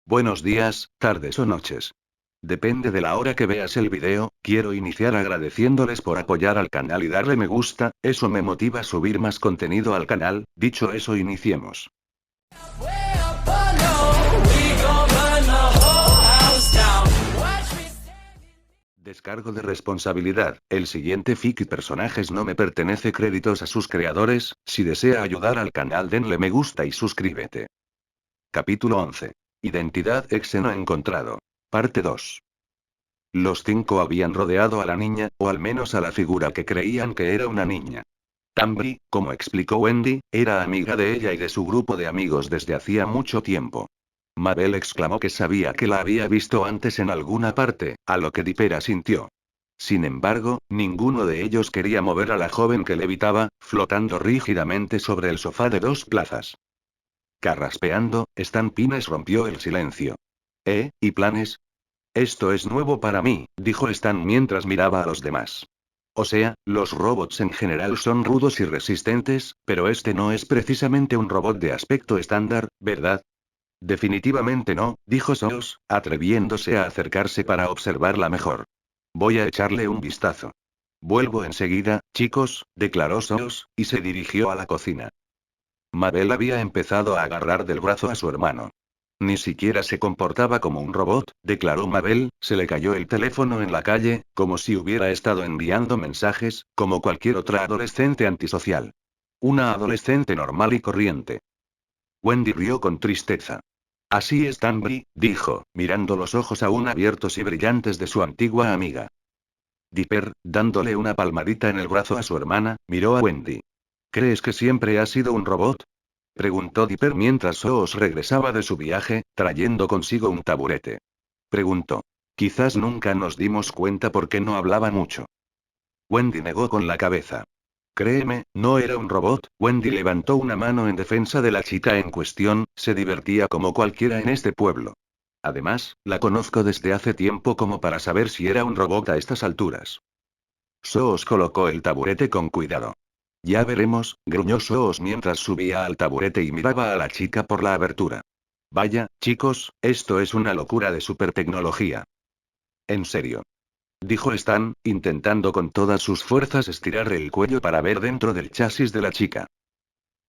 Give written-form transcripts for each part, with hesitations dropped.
Buenos días, tardes o noches. Depende de la hora que veas el video, quiero iniciar agradeciéndoles por apoyar al canal y darle me gusta, eso me motiva a subir más contenido al canal. Dicho eso, iniciemos. Descargo de responsabilidad. El siguiente fic y personajes no me pertenece, créditos a sus creadores. Si desea ayudar al canal, denle me gusta y suscríbete. Capítulo 11. Identidad exe no encontrado. Parte 2. Los 5 habían rodeado a la niña, o al menos a la figura que creían que era una niña. Tambri, como explicó Wendy, era amiga de ella y de su grupo de amigos desde hacía mucho tiempo. Mabel exclamó que sabía que la había visto antes en alguna parte, a lo que Dipper asintió. Sin embargo, ninguno de ellos quería mover a la joven que levitaba, flotando rígidamente sobre el sofá de 2 plazas. Carraspeando, Stan Pines rompió el silencio. ¿Y planes? Esto es nuevo para mí, dijo Stan mientras miraba a los demás. O sea, los robots en general son rudos y resistentes, pero este no es precisamente un robot de aspecto estándar, ¿verdad? Definitivamente no, dijo Soos, atreviéndose a acercarse para observarla mejor. Voy a echarle un vistazo. Vuelvo enseguida, chicos, declaró Soos, y se dirigió a la cocina. Mabel había empezado a agarrar del brazo a su hermano. Ni siquiera se comportaba como un robot, declaró Mabel, se le cayó el teléfono en la calle, como si hubiera estado enviando mensajes, como cualquier otra adolescente antisocial. Una adolescente normal y corriente. Wendy rió con tristeza. Así es, Tambri, dijo, mirando los ojos aún abiertos y brillantes de su antigua amiga. Dipper, dándole una palmadita en el brazo a su hermana, miró a Wendy. ¿Crees que siempre ha sido un robot? Preguntó Dipper mientras Soos regresaba de su viaje, trayendo consigo un taburete. Preguntó. Quizás nunca nos dimos cuenta porque no hablaba mucho. Wendy negó con la cabeza. Créeme, no era un robot. Wendy levantó una mano en defensa de la chica en cuestión, se divertía como cualquiera en este pueblo. Además, la conozco desde hace tiempo como para saber si era un robot a estas alturas. Soos colocó el taburete con cuidado. Ya veremos, gruñó Soos mientras subía al taburete y miraba a la chica por la abertura. Vaya, chicos, esto es una locura de supertecnología. En serio. Dijo Stan, intentando con todas sus fuerzas estirar el cuello para ver dentro del chasis de la chica.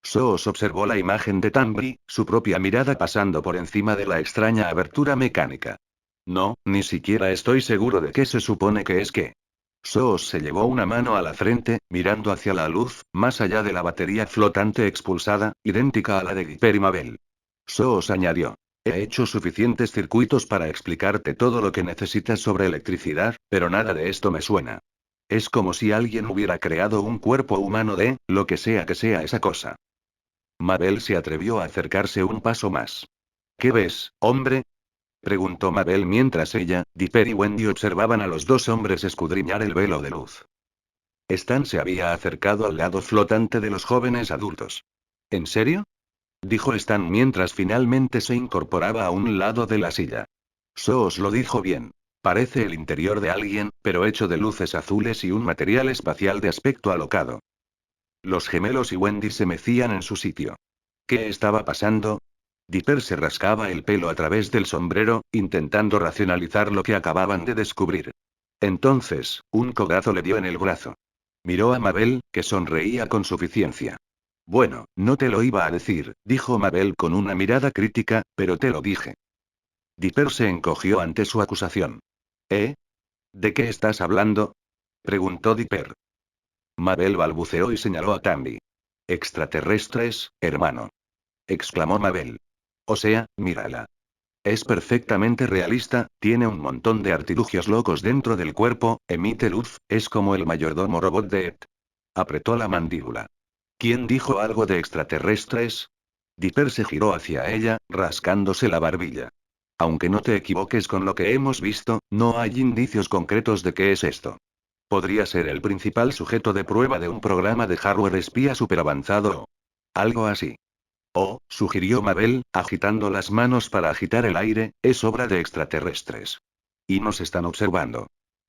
Soos observó la imagen de Tambri, su propia mirada pasando por encima de la extraña abertura mecánica. No, ni siquiera estoy seguro de qué se supone que es que. Soos se llevó una mano a la frente, mirando hacia la luz, más allá de la batería flotante expulsada, idéntica a la de Dipper y Mabel. Soos añadió. He hecho suficientes circuitos para explicarte todo lo que necesitas sobre electricidad, pero nada de esto me suena. Es como si alguien hubiera creado un cuerpo humano de, lo que sea esa cosa. Mabel se atrevió a acercarse un paso más. ¿Qué ves, hombre? Preguntó Mabel mientras ella, Dipper y Wendy observaban a los dos hombres escudriñar el velo de luz. Stan se había acercado al lado flotante de los jóvenes adultos. ¿En serio? Dijo Stan mientras finalmente se incorporaba a un lado de la silla. Soos lo dijo bien. Parece el interior de alguien, pero hecho de luces azules y un material espacial de aspecto alocado. Los gemelos y Wendy se mecían en su sitio. ¿Qué estaba pasando? Dipper se rascaba el pelo a través del sombrero, intentando racionalizar lo que acababan de descubrir. Entonces, un codazo le dio en el brazo. Miró a Mabel, que sonreía con suficiencia. Bueno, no te lo iba a decir, dijo Mabel con una mirada crítica, pero te lo dije. Dipper se encogió ante su acusación. ¿Eh? ¿De qué estás hablando? Preguntó Dipper. Mabel balbuceó y señaló a Tambi. Extraterrestres, hermano. Exclamó Mabel. O sea, mírala. Es perfectamente realista, tiene un montón de artilugios locos dentro del cuerpo, emite luz, es como el mayordomo robot de Ed. Apretó la mandíbula. ¿Quién dijo algo de extraterrestres? Dipper se giró hacia ella, rascándose la barbilla. Aunque no te equivoques con lo que hemos visto, no hay indicios concretos de qué es esto. Podría ser el principal sujeto de prueba de un programa de hardware espía superavanzado o algo así. Oh, sugirió Mabel, agitando las manos para agitar el aire, es obra de extraterrestres. Y nos están observando.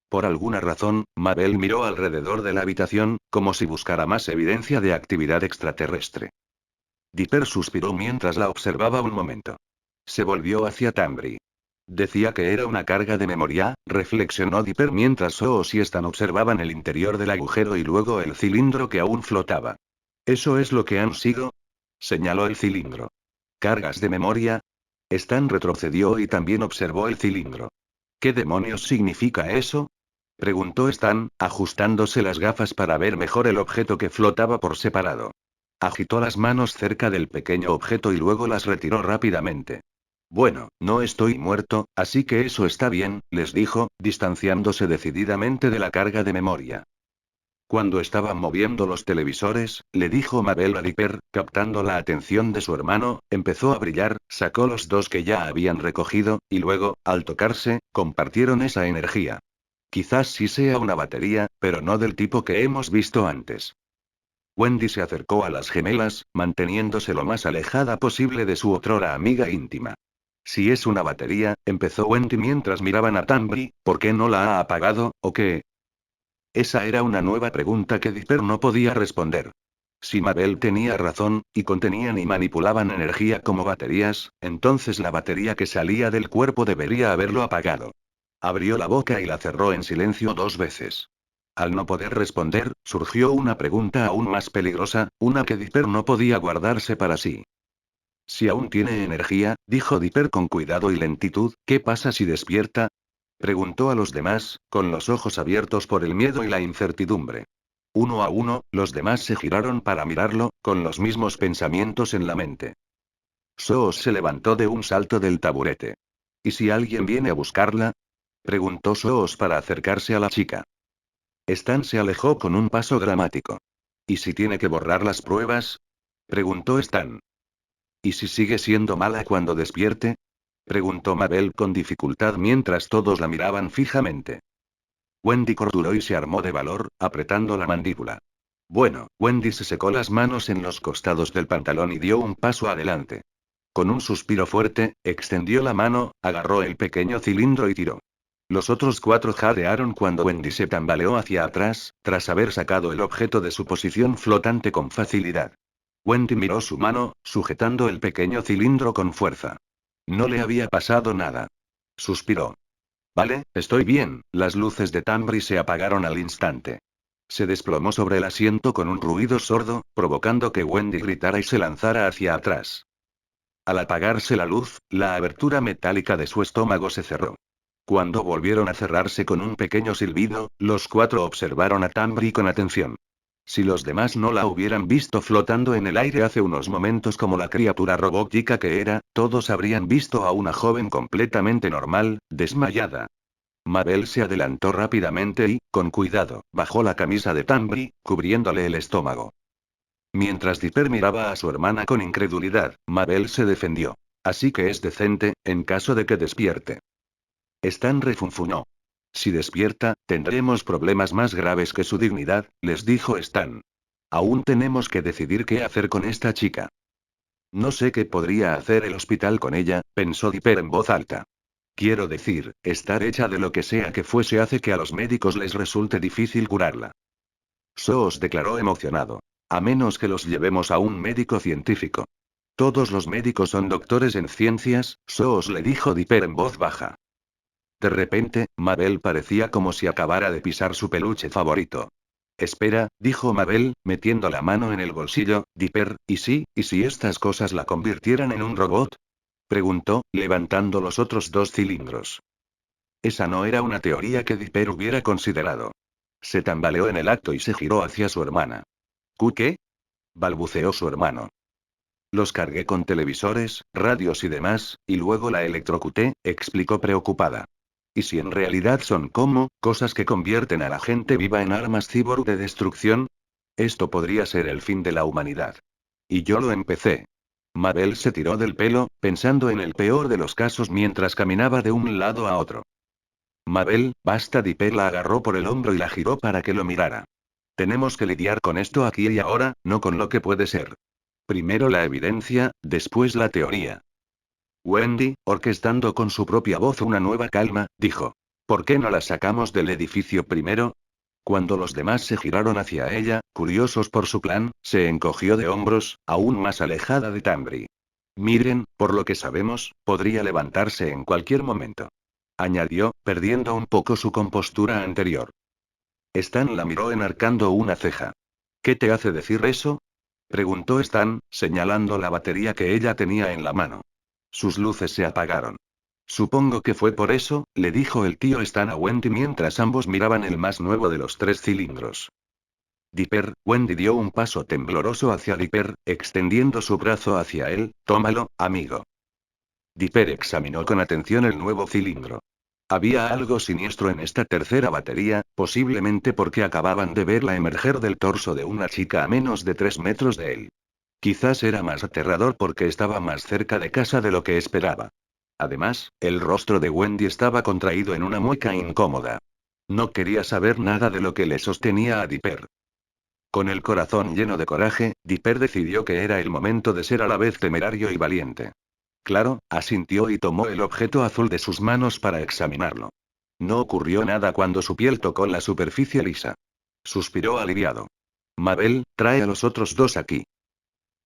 Por alguna razón, Mabel miró alrededor de la habitación, como si buscara más evidencia de actividad extraterrestre. Dipper suspiró mientras la observaba un momento. Se volvió hacia Tambri. Decía que era una carga de memoria, reflexionó Dipper mientras Soos y Stan observaban el interior del agujero y luego el cilindro que aún flotaba. ¿Eso es lo que han sido? Señaló el cilindro. ¿Cargas de memoria? Stan retrocedió y también observó el cilindro. ¿Qué demonios significa eso? Preguntó Stan, ajustándose las gafas para ver mejor el objeto que flotaba por separado. Agitó las manos cerca del pequeño objeto y luego las retiró rápidamente. Bueno, no estoy muerto, así que eso está bien, les dijo, distanciándose decididamente de la carga de memoria. Cuando estaban moviendo los televisores, le dijo Mabel a Dipper, captando la atención de su hermano, empezó a brillar, sacó los dos que ya habían recogido, y luego, al tocarse, compartieron esa energía. Quizás sí sea una batería, pero no del tipo que hemos visto antes. Wendy se acercó a las gemelas, manteniéndose lo más alejada posible de su otrora amiga íntima. Si es una batería, empezó Wendy mientras miraban a Tambri, ¿por qué no la ha apagado, o qué? Esa era una nueva pregunta que Dipper no podía responder. Si Mabel tenía razón, y contenían y manipulaban energía como baterías, entonces la batería que salía del cuerpo debería haberlo apagado. Abrió la boca y la cerró en silencio 2 veces. Al no poder responder, surgió una pregunta aún más peligrosa, una que Dipper no podía guardarse para sí. Si aún tiene energía, dijo Dipper con cuidado y lentitud, ¿qué pasa si despierta? Preguntó a los demás, con los ojos abiertos por el miedo y la incertidumbre. Uno a uno, los demás se giraron para mirarlo, con los mismos pensamientos en la mente. Soos se levantó de un salto del taburete. ¿Y si alguien viene a buscarla? Preguntó Soos para acercarse a la chica. Stan se alejó con un paso dramático. ¿Y si tiene que borrar las pruebas? Preguntó Stan. ¿Y si sigue siendo mala cuando despierte? Preguntó Mabel con dificultad mientras todos la miraban fijamente. Wendy corduró y se armó de valor, apretando la mandíbula. Bueno, Wendy se secó las manos en los costados del pantalón y dio un paso adelante. Con un suspiro fuerte, extendió la mano, agarró el pequeño cilindro y tiró. Los otros 4 jadearon cuando Wendy se tambaleó hacia atrás, tras haber sacado el objeto de su posición flotante con facilidad. Wendy miró su mano, sujetando el pequeño cilindro con fuerza. No le había pasado nada. Suspiró. Vale, estoy bien. Las luces de Tambri se apagaron al instante. Se desplomó sobre el asiento con un ruido sordo, provocando que Wendy gritara y se lanzara hacia atrás. Al apagarse la luz, la abertura metálica de su estómago se cerró. Cuando volvieron a cerrarse con un pequeño silbido, los 4 observaron a Tambri con atención. Si los demás no la hubieran visto flotando en el aire hace unos momentos como la criatura robótica que era, todos habrían visto a una joven completamente normal, desmayada. Mabel se adelantó rápidamente y, con cuidado, bajó la camisa de Tambri, cubriéndole el estómago. Mientras Dipper miraba a su hermana con incredulidad, Mabel se defendió. Así que es decente, en caso de que despierte. Stan refunfuñó. Si despierta, tendremos problemas más graves que su dignidad, les dijo Stan. Aún tenemos que decidir qué hacer con esta chica. No sé qué podría hacer el hospital con ella, pensó Dipper en voz alta. Quiero decir, estar hecha de lo que sea que fuese hace que a los médicos les resulte difícil curarla. Soos declaró emocionado. A menos que los llevemos a un médico científico. Todos los médicos son doctores en ciencias, Soos le dijo Dipper en voz baja. De repente, Mabel parecía como si acabara de pisar su peluche favorito. Espera, dijo Mabel, metiendo la mano en el bolsillo, Dipper, ¿y si estas cosas la convirtieran en un robot? Preguntó, levantando los otros 2 cilindros. Esa no era una teoría que Dipper hubiera considerado. Se tambaleó en el acto y se giró hacia su hermana. ¿Qué? Balbuceó su hermano. Los cargué con televisores, radios y demás, y luego la electrocuté, explicó preocupada. ¿Y si en realidad son como, cosas que convierten a la gente viva en armas cyborg de destrucción? Esto podría ser el fin de la humanidad. Y yo lo empecé. Mabel se tiró del pelo, pensando en el peor de los casos mientras caminaba de un lado a otro. Mabel, basta. Dipper la agarró por el hombro y la giró para que lo mirara. Tenemos que lidiar con esto aquí y ahora, no con lo que puede ser. Primero la evidencia, después la teoría. Wendy, orquestando con su propia voz una nueva calma, dijo. ¿Por qué no la sacamos del edificio primero? Cuando los demás se giraron hacia ella, curiosos por su plan, se encogió de hombros, aún más alejada de Tambri. Miren, por lo que sabemos, podría levantarse en cualquier momento. Añadió, perdiendo un poco su compostura anterior. Stan la miró enarcando una ceja. ¿Qué te hace decir eso? Preguntó Stan, señalando la batería que ella tenía en la mano. Sus luces se apagaron. Supongo que fue por eso, le dijo el tío Stan a Wendy mientras ambos miraban el más nuevo de los 3 cilindros. Dipper, Wendy dio un paso tembloroso hacia Dipper, extendiendo su brazo hacia él. Tómalo, amigo. Dipper examinó con atención el nuevo cilindro. Había algo siniestro en esta tercera batería, posiblemente porque acababan de verla emerger del torso de una chica a menos de 3 metros de él. Quizás era más aterrador porque estaba más cerca de casa de lo que esperaba. Además, el rostro de Wendy estaba contraído en una mueca incómoda. No quería saber nada de lo que le sostenía a Dipper. Con el corazón lleno de coraje, Dipper decidió que era el momento de ser a la vez temerario y valiente. Claro, asintió y tomó el objeto azul de sus manos para examinarlo. No ocurrió nada cuando su piel tocó la superficie lisa. Suspiró aliviado. Mabel, trae a los otros dos aquí.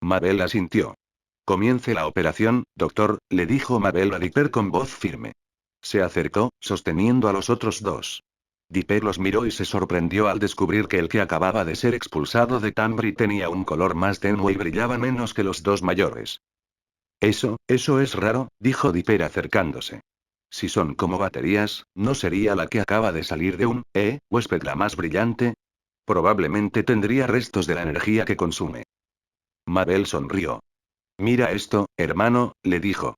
Mabel asintió. Comience la operación, doctor, le dijo Mabel a Dipper con voz firme. Se acercó, sosteniendo a los otros dos. Dipper los miró y se sorprendió al descubrir que el que acababa de ser expulsado de Tambri tenía un color más tenue y brillaba menos que los dos mayores. Eso es raro, dijo Dipper acercándose. Si son como baterías, ¿no sería la que acaba de salir de un, huésped la más brillante? Probablemente tendría restos de la energía que consume. Mabel sonrió. Mira esto, hermano, le dijo.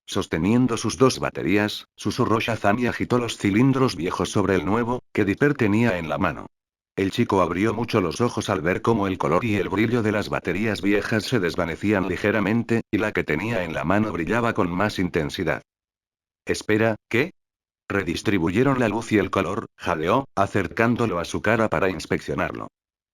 Sosteniendo sus dos baterías, susurró Shazam y agitó los cilindros viejos sobre el nuevo, que Dipper tenía en la mano. El chico abrió mucho los ojos al ver cómo el color y el brillo de las baterías viejas se desvanecían ligeramente, y la que tenía en la mano brillaba con más intensidad. Espera, ¿qué? Redistribuyeron la luz y el color, jadeó, acercándolo a su cara para inspeccionarlo.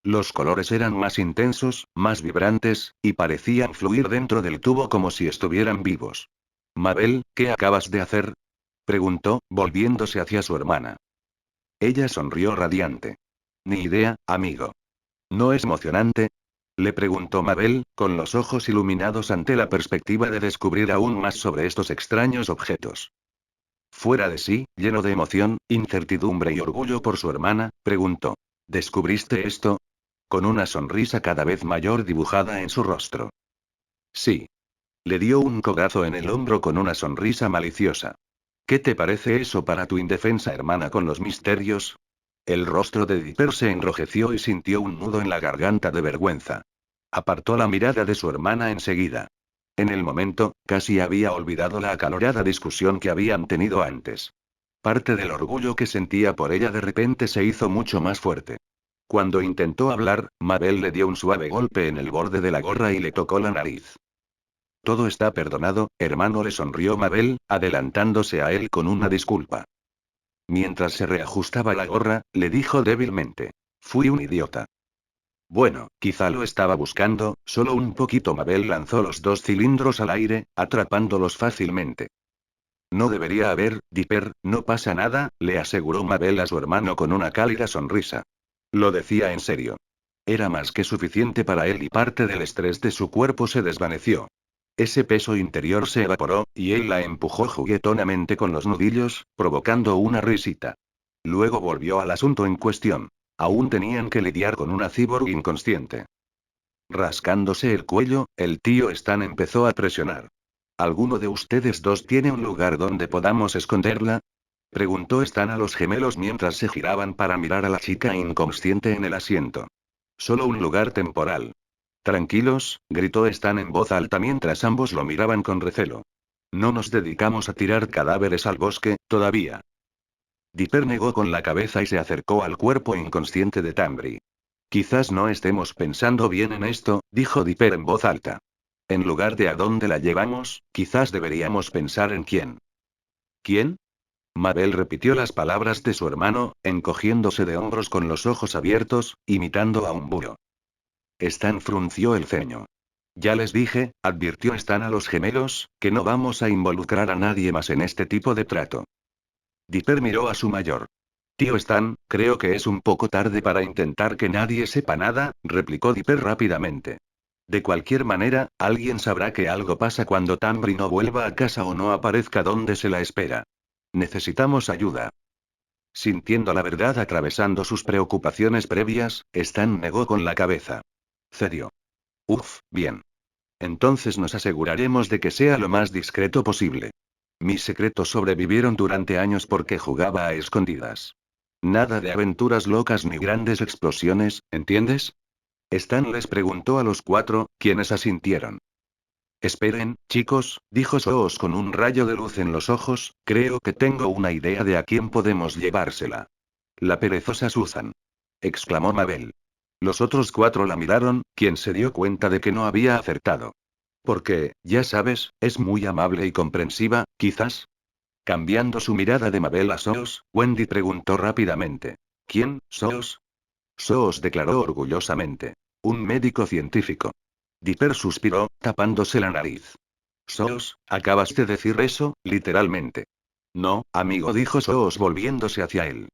Los colores eran más intensos, más vibrantes, y parecían fluir dentro del tubo como si estuvieran vivos. Mabel, ¿qué acabas de hacer? Preguntó, volviéndose hacia su hermana. Ella sonrió radiante. Ni idea, amigo. ¿No es emocionante? Le preguntó Mabel, con los ojos iluminados ante la perspectiva de descubrir aún más sobre estos extraños objetos. Fuera de sí, lleno de emoción, incertidumbre y orgullo por su hermana, preguntó. ¿Descubriste esto? Con una sonrisa cada vez mayor dibujada en su rostro. Sí. Le dio un codazo en el hombro con una sonrisa maliciosa. ¿Qué te parece eso para tu indefensa hermana con los misterios? El rostro de Dipper se enrojeció y sintió un nudo en la garganta de vergüenza. Apartó la mirada de su hermana enseguida. En el momento, casi había olvidado la acalorada discusión que habían tenido antes. Parte del orgullo que sentía por ella de repente se hizo mucho más fuerte. Cuando intentó hablar, Mabel le dio un suave golpe en el borde de la gorra y le tocó la nariz. Todo está perdonado, hermano, le sonrió Mabel, adelantándose a él con una disculpa. Mientras se reajustaba la gorra, le dijo débilmente. Fui un idiota. Bueno, quizá lo estaba buscando, solo un poquito. Mabel lanzó los 2 cilindros al aire, atrapándolos fácilmente. No debería haber, Dipper, no pasa nada, le aseguró Mabel a su hermano con una cálida sonrisa. Lo decía en serio. Era más que suficiente para él y parte del estrés de su cuerpo se desvaneció. Ese peso interior se evaporó, y él la empujó juguetonamente con los nudillos, provocando una risita. Luego volvió al asunto en cuestión. Aún tenían que lidiar con una cyborg inconsciente. Rascándose el cuello, el tío Stan empezó a presionar. ¿Alguno de ustedes dos tiene un lugar donde podamos esconderla? Preguntó Stan a los gemelos mientras se giraban para mirar a la chica inconsciente en el asiento. Solo un lugar temporal. Tranquilos, gritó Stan en voz alta mientras ambos lo miraban con recelo. No nos dedicamos a tirar cadáveres al bosque, todavía. Dipper negó con la cabeza y se acercó al cuerpo inconsciente de Tambri. Quizás no estemos pensando bien en esto, dijo Dipper en voz alta. En lugar de a dónde la llevamos, quizás deberíamos pensar en quién. ¿Quién? Mabel repitió las palabras de su hermano, encogiéndose de hombros con los ojos abiertos, imitando a un búho. Stan frunció el ceño. Ya les dije, advirtió Stan a los gemelos, que no vamos a involucrar a nadie más en este tipo de trato. Dipper miró a su mayor. Tío Stan, creo que es un poco tarde para intentar que nadie sepa nada, replicó Dipper rápidamente. De cualquier manera, alguien sabrá que algo pasa cuando Tambri no vuelva a casa o no aparezca donde se la espera. Necesitamos ayuda. Sintiendo la verdad atravesando sus preocupaciones previas, Stan negó con la cabeza. Cedió. Uf, bien. Entonces nos aseguraremos de que sea lo más discreto posible. Mis secretos sobrevivieron durante años porque jugaba a escondidas. Nada de aventuras locas ni grandes explosiones, ¿entiendes? Stan les preguntó a los cuatro, quienes asintieron. Esperen, chicos, dijo Soos con un rayo de luz en los ojos, creo que tengo una idea de a quién podemos llevársela. La perezosa Susan. Exclamó Mabel. Los otros cuatro la miraron, quien se dio cuenta de que no había acertado. Porque, ya sabes, es muy amable y comprensiva, quizás. Cambiando su mirada de Mabel a Soos, Wendy preguntó rápidamente. ¿Quién, Soos? Soos declaró orgullosamente. Un médico científico. Dipper suspiró, tapándose la nariz. Soos, acabas de decir eso, literalmente. No, amigo, dijo Soos volviéndose hacia él.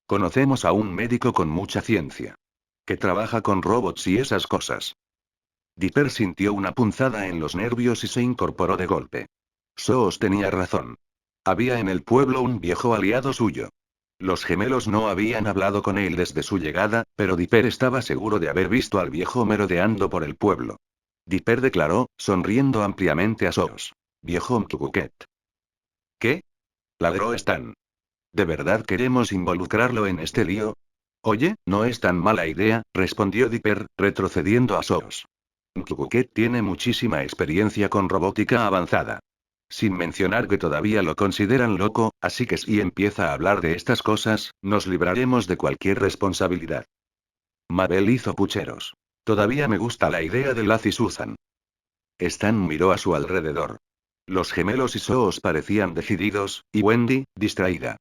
Conocemos a un médico con mucha ciencia. Que trabaja con robots y esas cosas. Dipper sintió una punzada en los nervios y se incorporó de golpe. Soos tenía razón. Había en el pueblo un viejo aliado suyo. Los gemelos no habían hablado con él desde su llegada, pero Dipper estaba seguro de haber visto al viejo merodeando por el pueblo. Dipper declaró, sonriendo ampliamente a Soos. Viejo Mtukuket. ¿Qué? Ladró Stan. ¿De verdad queremos involucrarlo en este lío? Oye, no es tan mala idea, respondió Dipper, retrocediendo a Soos. Mtukuket tiene muchísima experiencia con robótica avanzada. Sin mencionar que todavía lo consideran loco, así que si empieza a hablar de estas cosas, nos libraremos de cualquier responsabilidad. Mabel hizo pucheros. Todavía me gusta la idea de Laz y Susan. Stan miró a su alrededor. Los gemelos y Soos parecían decididos, y Wendy, distraída.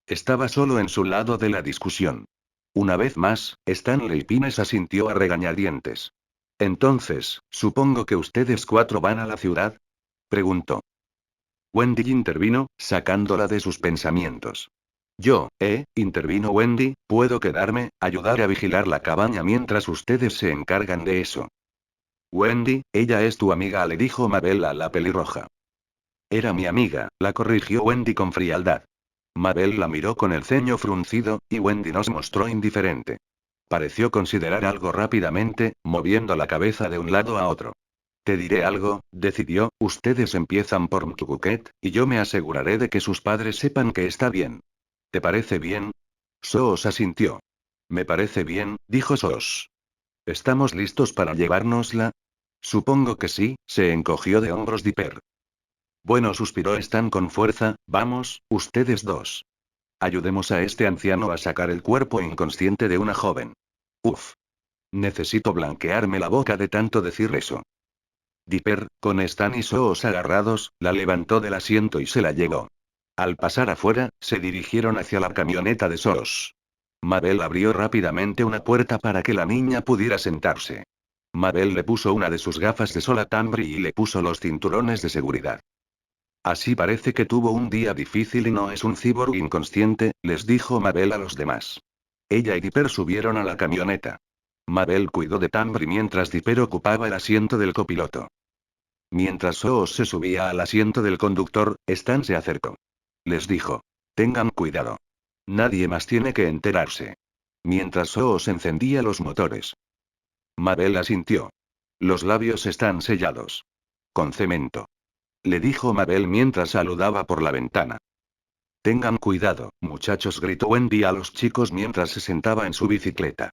Estaba solo en su lado de la discusión. Una vez más, Stanley Pines asintió a regañadientes. Entonces, supongo que ustedes cuatro van a la ciudad, preguntó. Wendy intervino, sacándola de sus pensamientos. Intervino Wendy, puedo quedarme, ayudar a vigilar la cabaña mientras ustedes se encargan de eso. Wendy, ella es tu amiga, le dijo Mabel a la pelirroja. Era mi amiga, la corrigió Wendy con frialdad. Mabel la miró con el ceño fruncido, y Wendy nos mostró indiferente. Pareció considerar algo rápidamente, moviendo la cabeza de un lado a otro. Te diré algo, decidió, ustedes empiezan por Mtukuket, y yo me aseguraré de que sus padres sepan que está bien. ¿Te parece bien? Soos asintió. Me parece bien, dijo Soos. ¿Estamos listos para llevárnosla? Supongo que sí, se encogió de hombros Dipper. Bueno, suspiró Stan con fuerza, vamos, ustedes dos. Ayudemos a este anciano a sacar el cuerpo inconsciente de una joven. Uf. Necesito blanquearme la boca de tanto decir eso. Dipper, con Stan y Soos agarrados, la levantó del asiento y se la llevó. Al pasar afuera, se dirigieron hacia la camioneta de Soos. Mabel abrió rápidamente una puerta para que la niña pudiera sentarse. Mabel le puso una de sus gafas de sol a Tambri y le puso los cinturones de seguridad. Así parece que tuvo un día difícil y no es un cyborg inconsciente, les dijo Mabel a los demás. Ella y Dipper subieron a la camioneta. Mabel cuidó de Tambri mientras Dipper ocupaba el asiento del copiloto. Mientras Soos se subía al asiento del conductor, Stan se acercó. Les dijo. Tengan cuidado. Nadie más tiene que enterarse. Mientras Soos encendía los motores. Mabel asintió. Los labios están sellados. Con cemento. Le dijo Mabel mientras saludaba por la ventana. Tengan cuidado, muchachos, gritó Wendy a los chicos mientras se sentaba en su bicicleta.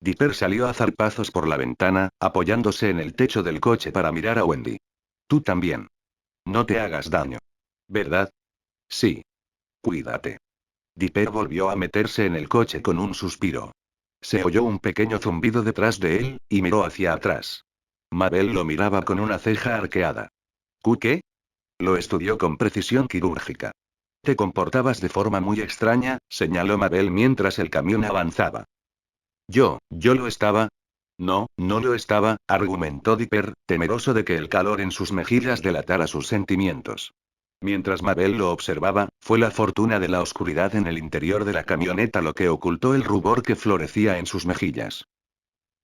Dipper salió a zarpazos por la ventana, apoyándose en el techo del coche para mirar a Wendy. Tú también. No te hagas daño. ¿Verdad? Sí. Cuídate. Dipper volvió a meterse en el coche con un suspiro. Se oyó un pequeño zumbido detrás de él, y miró hacia atrás. Mabel lo miraba con una ceja arqueada. ¿Qué? Lo estudió con precisión quirúrgica. Te comportabas de forma muy extraña, señaló Mabel mientras el camión avanzaba. Yo lo estaba. No, no lo estaba, argumentó Dipper, temeroso de que el calor en sus mejillas delatara sus sentimientos. Mientras Mabel lo observaba, fue la fortuna de la oscuridad en el interior de la camioneta lo que ocultó el rubor que florecía en sus mejillas.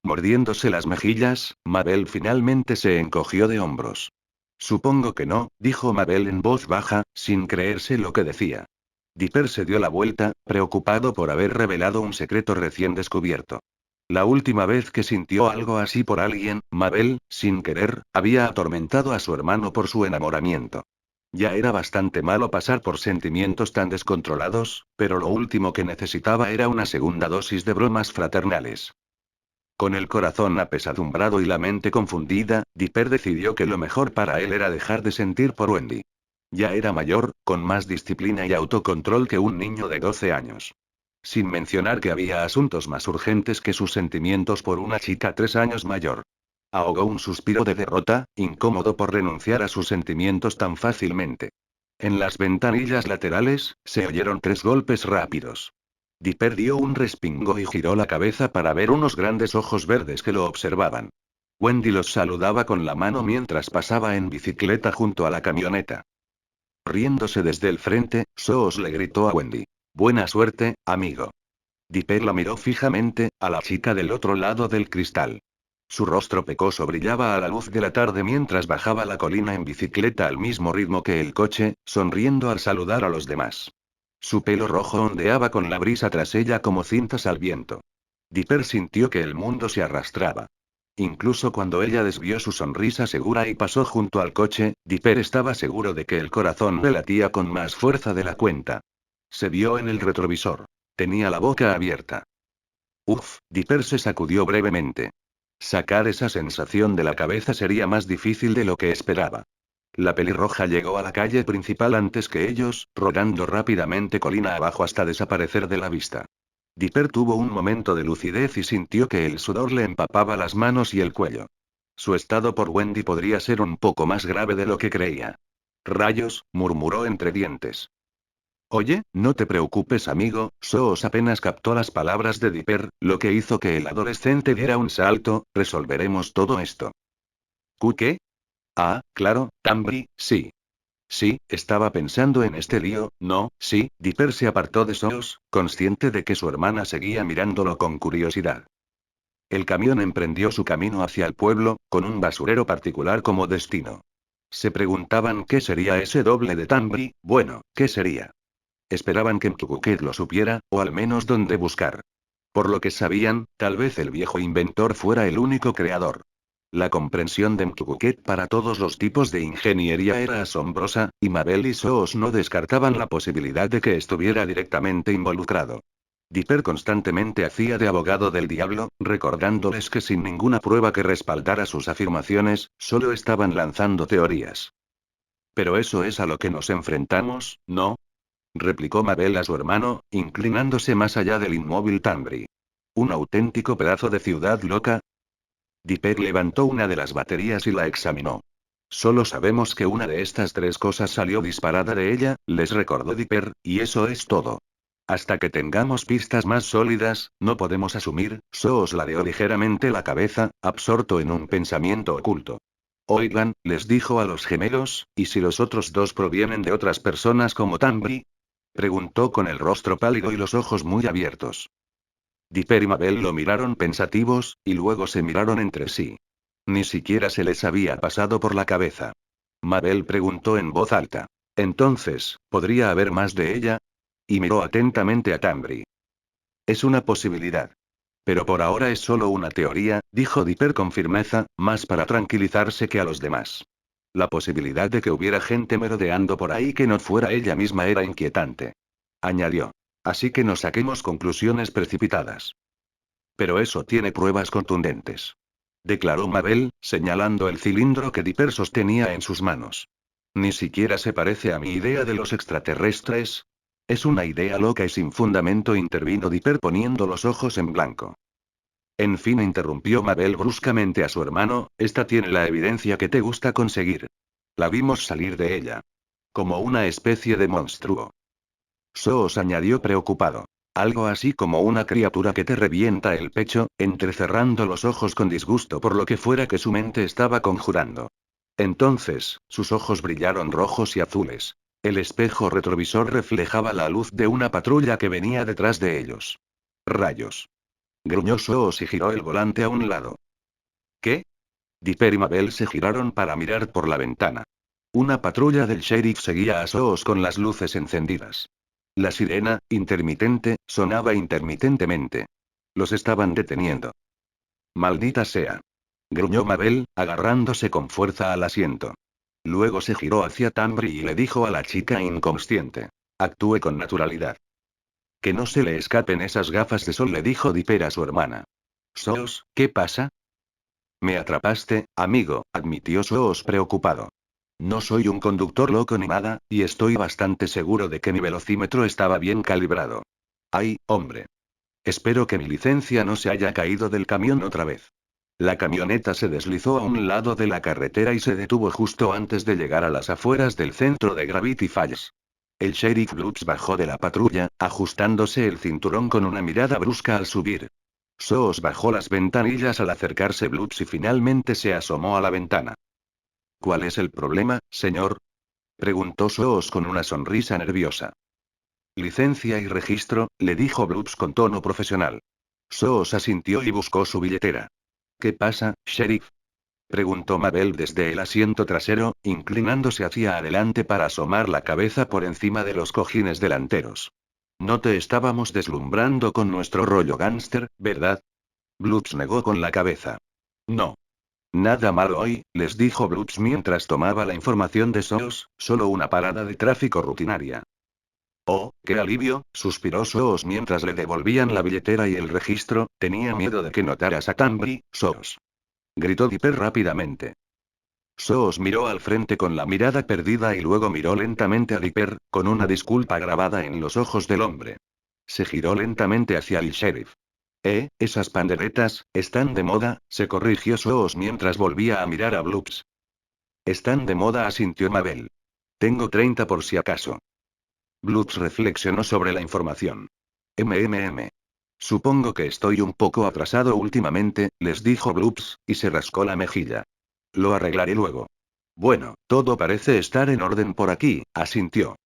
Mordiéndose las mejillas, Mabel finalmente se encogió de hombros. Supongo que no, dijo Mabel en voz baja, sin creerse lo que decía. Dipper se dio la vuelta, preocupado por haber revelado un secreto recién descubierto. La última vez que sintió algo así por alguien, Mabel, sin querer, había atormentado a su hermano por su enamoramiento. Ya era bastante malo pasar por sentimientos tan descontrolados, pero lo último que necesitaba era una segunda dosis de bromas fraternales. Con el corazón apesadumbrado y la mente confundida, Dipper decidió que lo mejor para él era dejar de sentir por Wendy. Ya era mayor, con más disciplina y autocontrol que un niño de 12 años. Sin mencionar que había asuntos más urgentes que sus sentimientos por una chica 3 años mayor. Ahogó un suspiro de derrota, incómodo por renunciar a sus sentimientos tan fácilmente. En las ventanillas laterales, se oyeron 3 golpes rápidos. Dipper dio un respingo y giró la cabeza para ver unos grandes ojos verdes que lo observaban. Wendy los saludaba con la mano mientras pasaba en bicicleta junto a la camioneta. Riéndose desde el frente, Soos le gritó a Wendy. Buena suerte, amigo. Dipper la miró fijamente, a la chica del otro lado del cristal. Su rostro pecoso brillaba a la luz de la tarde mientras bajaba la colina en bicicleta al mismo ritmo que el coche, sonriendo al saludar a los demás. Su pelo rojo ondeaba con la brisa tras ella como cintas al viento. Dipper sintió que el mundo se arrastraba. Incluso cuando ella desvió su sonrisa segura y pasó junto al coche, Dipper estaba seguro de que el corazón le latía con más fuerza de la cuenta. Se vio en el retrovisor. Tenía la boca abierta. Uf, Dipper se sacudió brevemente. Sacar esa sensación de la cabeza sería más difícil de lo que esperaba. La pelirroja llegó a la calle principal antes que ellos, rodando rápidamente colina abajo hasta desaparecer de la vista. Dipper tuvo un momento de lucidez y sintió que el sudor le empapaba las manos y el cuello. Su estado por Wendy podría ser un poco más grave de lo que creía. Rayos, murmuró entre dientes. Oye, no te preocupes, amigo, Soos apenas captó las palabras de Dipper, lo que hizo que el adolescente diera un salto, resolveremos todo esto. ¿Cu qué? Ah, claro, Tambri, sí. Sí, estaba pensando en este lío, no, sí, Dipper se apartó de Soos, consciente de que su hermana seguía mirándolo con curiosidad. El camión emprendió su camino hacia el pueblo, con un basurero particular como destino. Se preguntaban qué sería ese doble de Tambri, bueno, ¿qué sería? Esperaban que Mtukuket lo supiera, o al menos dónde buscar. Por lo que sabían, tal vez el viejo inventor fuera el único creador. La comprensión de Mtukuket para todos los tipos de ingeniería era asombrosa, y Mabel y Soos no descartaban la posibilidad de que estuviera directamente involucrado. Dipper constantemente hacía de abogado del diablo, recordándoles que sin ninguna prueba que respaldara sus afirmaciones, solo estaban lanzando teorías. Pero eso es a lo que nos enfrentamos, ¿no? Replicó Mabel a su hermano, inclinándose más allá del inmóvil Tambri. ¿Un auténtico pedazo de ciudad loca? Dipper levantó una de las baterías y la examinó. Solo sabemos que una de estas 3 cosas salió disparada de ella, les recordó Dipper, y eso es todo. Hasta que tengamos pistas más sólidas, no podemos asumir, Soos ladeó ligeramente la cabeza, absorto en un pensamiento oculto. Oigan, les dijo a los gemelos, ¿y si los otros 2 provienen de otras personas como Tambri? Preguntó con el rostro pálido y los ojos muy abiertos. Dipper y Mabel lo miraron pensativos, y luego se miraron entre sí. Ni siquiera se les había pasado por la cabeza. Mabel preguntó en voz alta. Entonces, ¿podría haber más de ella? Y miró atentamente a Tambri. Es una posibilidad. Pero por ahora es solo una teoría, dijo Dipper con firmeza, más para tranquilizarse que a los demás. La posibilidad de que hubiera gente merodeando por ahí que no fuera ella misma era inquietante. Añadió. Así que no saquemos conclusiones precipitadas. Pero eso tiene pruebas contundentes. Declaró Mabel, señalando el cilindro que Dipper sostenía en sus manos. Ni siquiera se parece a mi idea de los extraterrestres. Es una idea loca y sin fundamento, intervino Dipper poniendo los ojos en blanco. En fin, interrumpió Mabel bruscamente a su hermano, esta tiene la evidencia que te gusta conseguir. La vimos salir de ella. Como una especie de monstruo. Soos añadió preocupado. Algo así como una criatura que te revienta el pecho, entrecerrando los ojos con disgusto por lo que fuera que su mente estaba conjurando. Entonces, sus ojos brillaron rojos y azules. El espejo retrovisor reflejaba la luz de una patrulla que venía detrás de ellos. Rayos. Gruñó Soos y giró el volante a un lado. ¿Qué? Dipper y Mabel se giraron para mirar por la ventana. Una patrulla del sheriff seguía a Soos con las luces encendidas. La sirena, intermitente, sonaba intermitentemente. Los estaban deteniendo. Maldita sea. Gruñó Mabel, agarrándose con fuerza al asiento. Luego se giró hacia Tambri y le dijo a la chica inconsciente. Actúe con naturalidad. Que no se le escapen esas gafas de sol, le dijo Dipper a su hermana. Soos, ¿qué pasa? Me atrapaste, amigo, admitió Soos preocupado. No soy un conductor loco ni nada, y estoy bastante seguro de que mi velocímetro estaba bien calibrado. Ay, hombre. Espero que mi licencia no se haya caído del camión otra vez. La camioneta se deslizó a un lado de la carretera y se detuvo justo antes de llegar a las afueras del centro de Gravity Falls. El sheriff Bloods bajó de la patrulla, ajustándose el cinturón con una mirada brusca al subir. Soos bajó las ventanillas al acercarse Bloods y finalmente se asomó a la ventana. ¿Cuál es el problema, señor? Preguntó Soos con una sonrisa nerviosa. Licencia y registro, le dijo Bloods con tono profesional. Soos asintió y buscó su billetera. ¿Qué pasa, sheriff? Preguntó Mabel desde el asiento trasero, inclinándose hacia adelante para asomar la cabeza por encima de los cojines delanteros. No te estábamos deslumbrando con nuestro rollo gángster, ¿verdad? Bloods negó con la cabeza. No. Nada malo hoy, les dijo Bloods mientras tomaba la información de Soos, solo una parada de tráfico rutinaria. Oh, qué alivio, suspiró Soos mientras le devolvían la billetera y el registro, tenía miedo de que notaras a Tambri, Soos. Gritó Dipper rápidamente. Soos miró al frente con la mirada perdida y luego miró lentamente a Dipper, con una disculpa grabada en los ojos del hombre. Se giró lentamente hacia el sheriff. Esas panderetas, están de moda, se corrigió Soos mientras volvía a mirar a Bloops. Están de moda, asintió Mabel. Tengo 30 por si acaso. Bloops reflexionó sobre la información. Supongo que estoy un poco atrasado últimamente, les dijo Bloops, y se rascó la mejilla. Lo arreglaré luego. Bueno, todo parece estar en orden por aquí, asintió.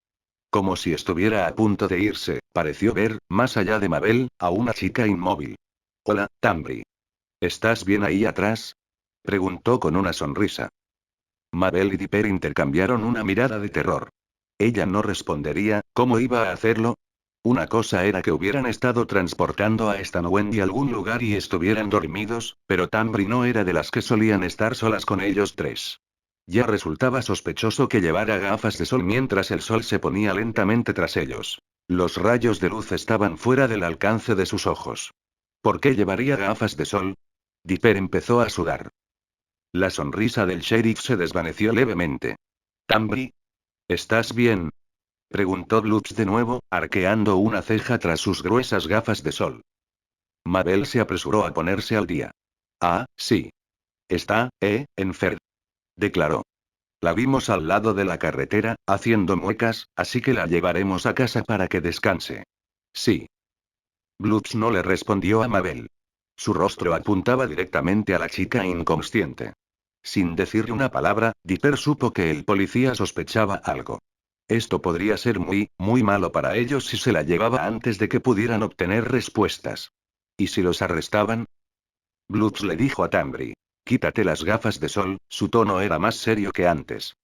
Como si estuviera a punto de irse, pareció ver, más allá de Mabel, a una chica inmóvil. Hola, Tambri. ¿Estás bien ahí atrás? Preguntó con una sonrisa. Mabel y Dipper intercambiaron una mirada de terror. Ella no respondería, ¿cómo iba a hacerlo? Una cosa era que hubieran estado transportando a Stan Wendy a algún lugar y estuvieran dormidos, pero Tambri no era de las que solían estar solas con ellos tres. Ya resultaba sospechoso que llevara gafas de sol mientras el sol se ponía lentamente tras ellos. Los rayos de luz estaban fuera del alcance de sus ojos. ¿Por qué llevaría gafas de sol? Dipper empezó a sudar. La sonrisa del sheriff se desvaneció levemente. Tambri, ¿estás bien? Preguntó Bloops de nuevo, arqueando una ceja tras sus gruesas gafas de sol. Mabel se apresuró a ponerse al día. Ah, sí. Está, enferma. Declaró. La vimos al lado de la carretera, haciendo muecas, así que la llevaremos a casa para que descanse. Sí. Bloops no le respondió a Mabel. Su rostro apuntaba directamente a la chica inconsciente. Sin decirle una palabra, Dipper supo que el policía sospechaba algo. Esto podría ser muy, muy malo para ellos si se la llevaba antes de que pudieran obtener respuestas. ¿Y si los arrestaban? Bloops le dijo a Tambri. Quítate las gafas de sol, su tono era más serio que antes.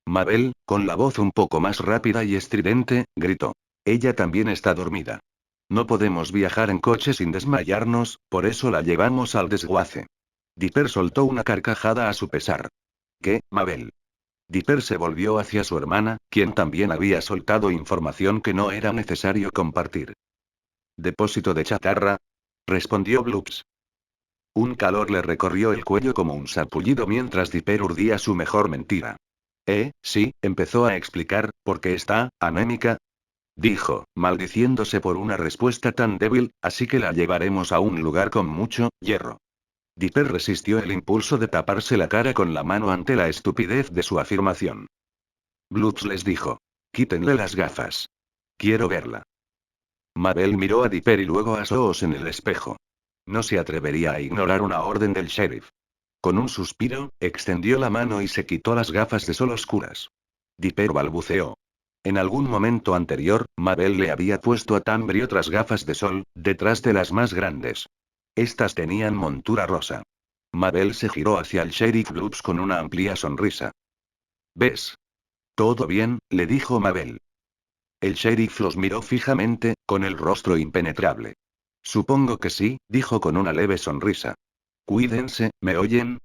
Mabel, con la voz un poco más rápida y estridente, gritó. Ella también está dormida. No podemos viajar en coche sin desmayarnos, por eso la llevamos al desguace. Dipper soltó una carcajada a su pesar. ¿Qué, Mabel? Dipper se volvió hacia su hermana, quien también había soltado información que no era necesario compartir. ¿Depósito de chatarra? Respondió Bloops. Un calor le recorrió el cuello como un sarpullido mientras Dipper urdía su mejor mentira. Sí, empezó a explicar, porque está, anémica. Dijo, maldiciéndose por una respuesta tan débil, así que la llevaremos a un lugar con mucho hierro. Dipper resistió el impulso de taparse la cara con la mano ante la estupidez de su afirmación. Bloops les dijo. Quítenle las gafas. Quiero verla. Mabel miró a Dipper y luego a Soos en el espejo. No se atrevería a ignorar una orden del sheriff. Con un suspiro, extendió la mano y se quitó las gafas de sol oscuras. Dipper balbuceó. En algún momento anterior, Mabel le había puesto a Tambri otras gafas de sol, detrás de las más grandes. Estas tenían montura rosa. Mabel se giró hacia el sheriff Bloops con una amplia sonrisa. ¿Ves? ¿Todo bien?, le dijo Mabel. El sheriff los miró fijamente, con el rostro impenetrable. Supongo que sí, dijo con una leve sonrisa. Cuídense, ¿me oyen?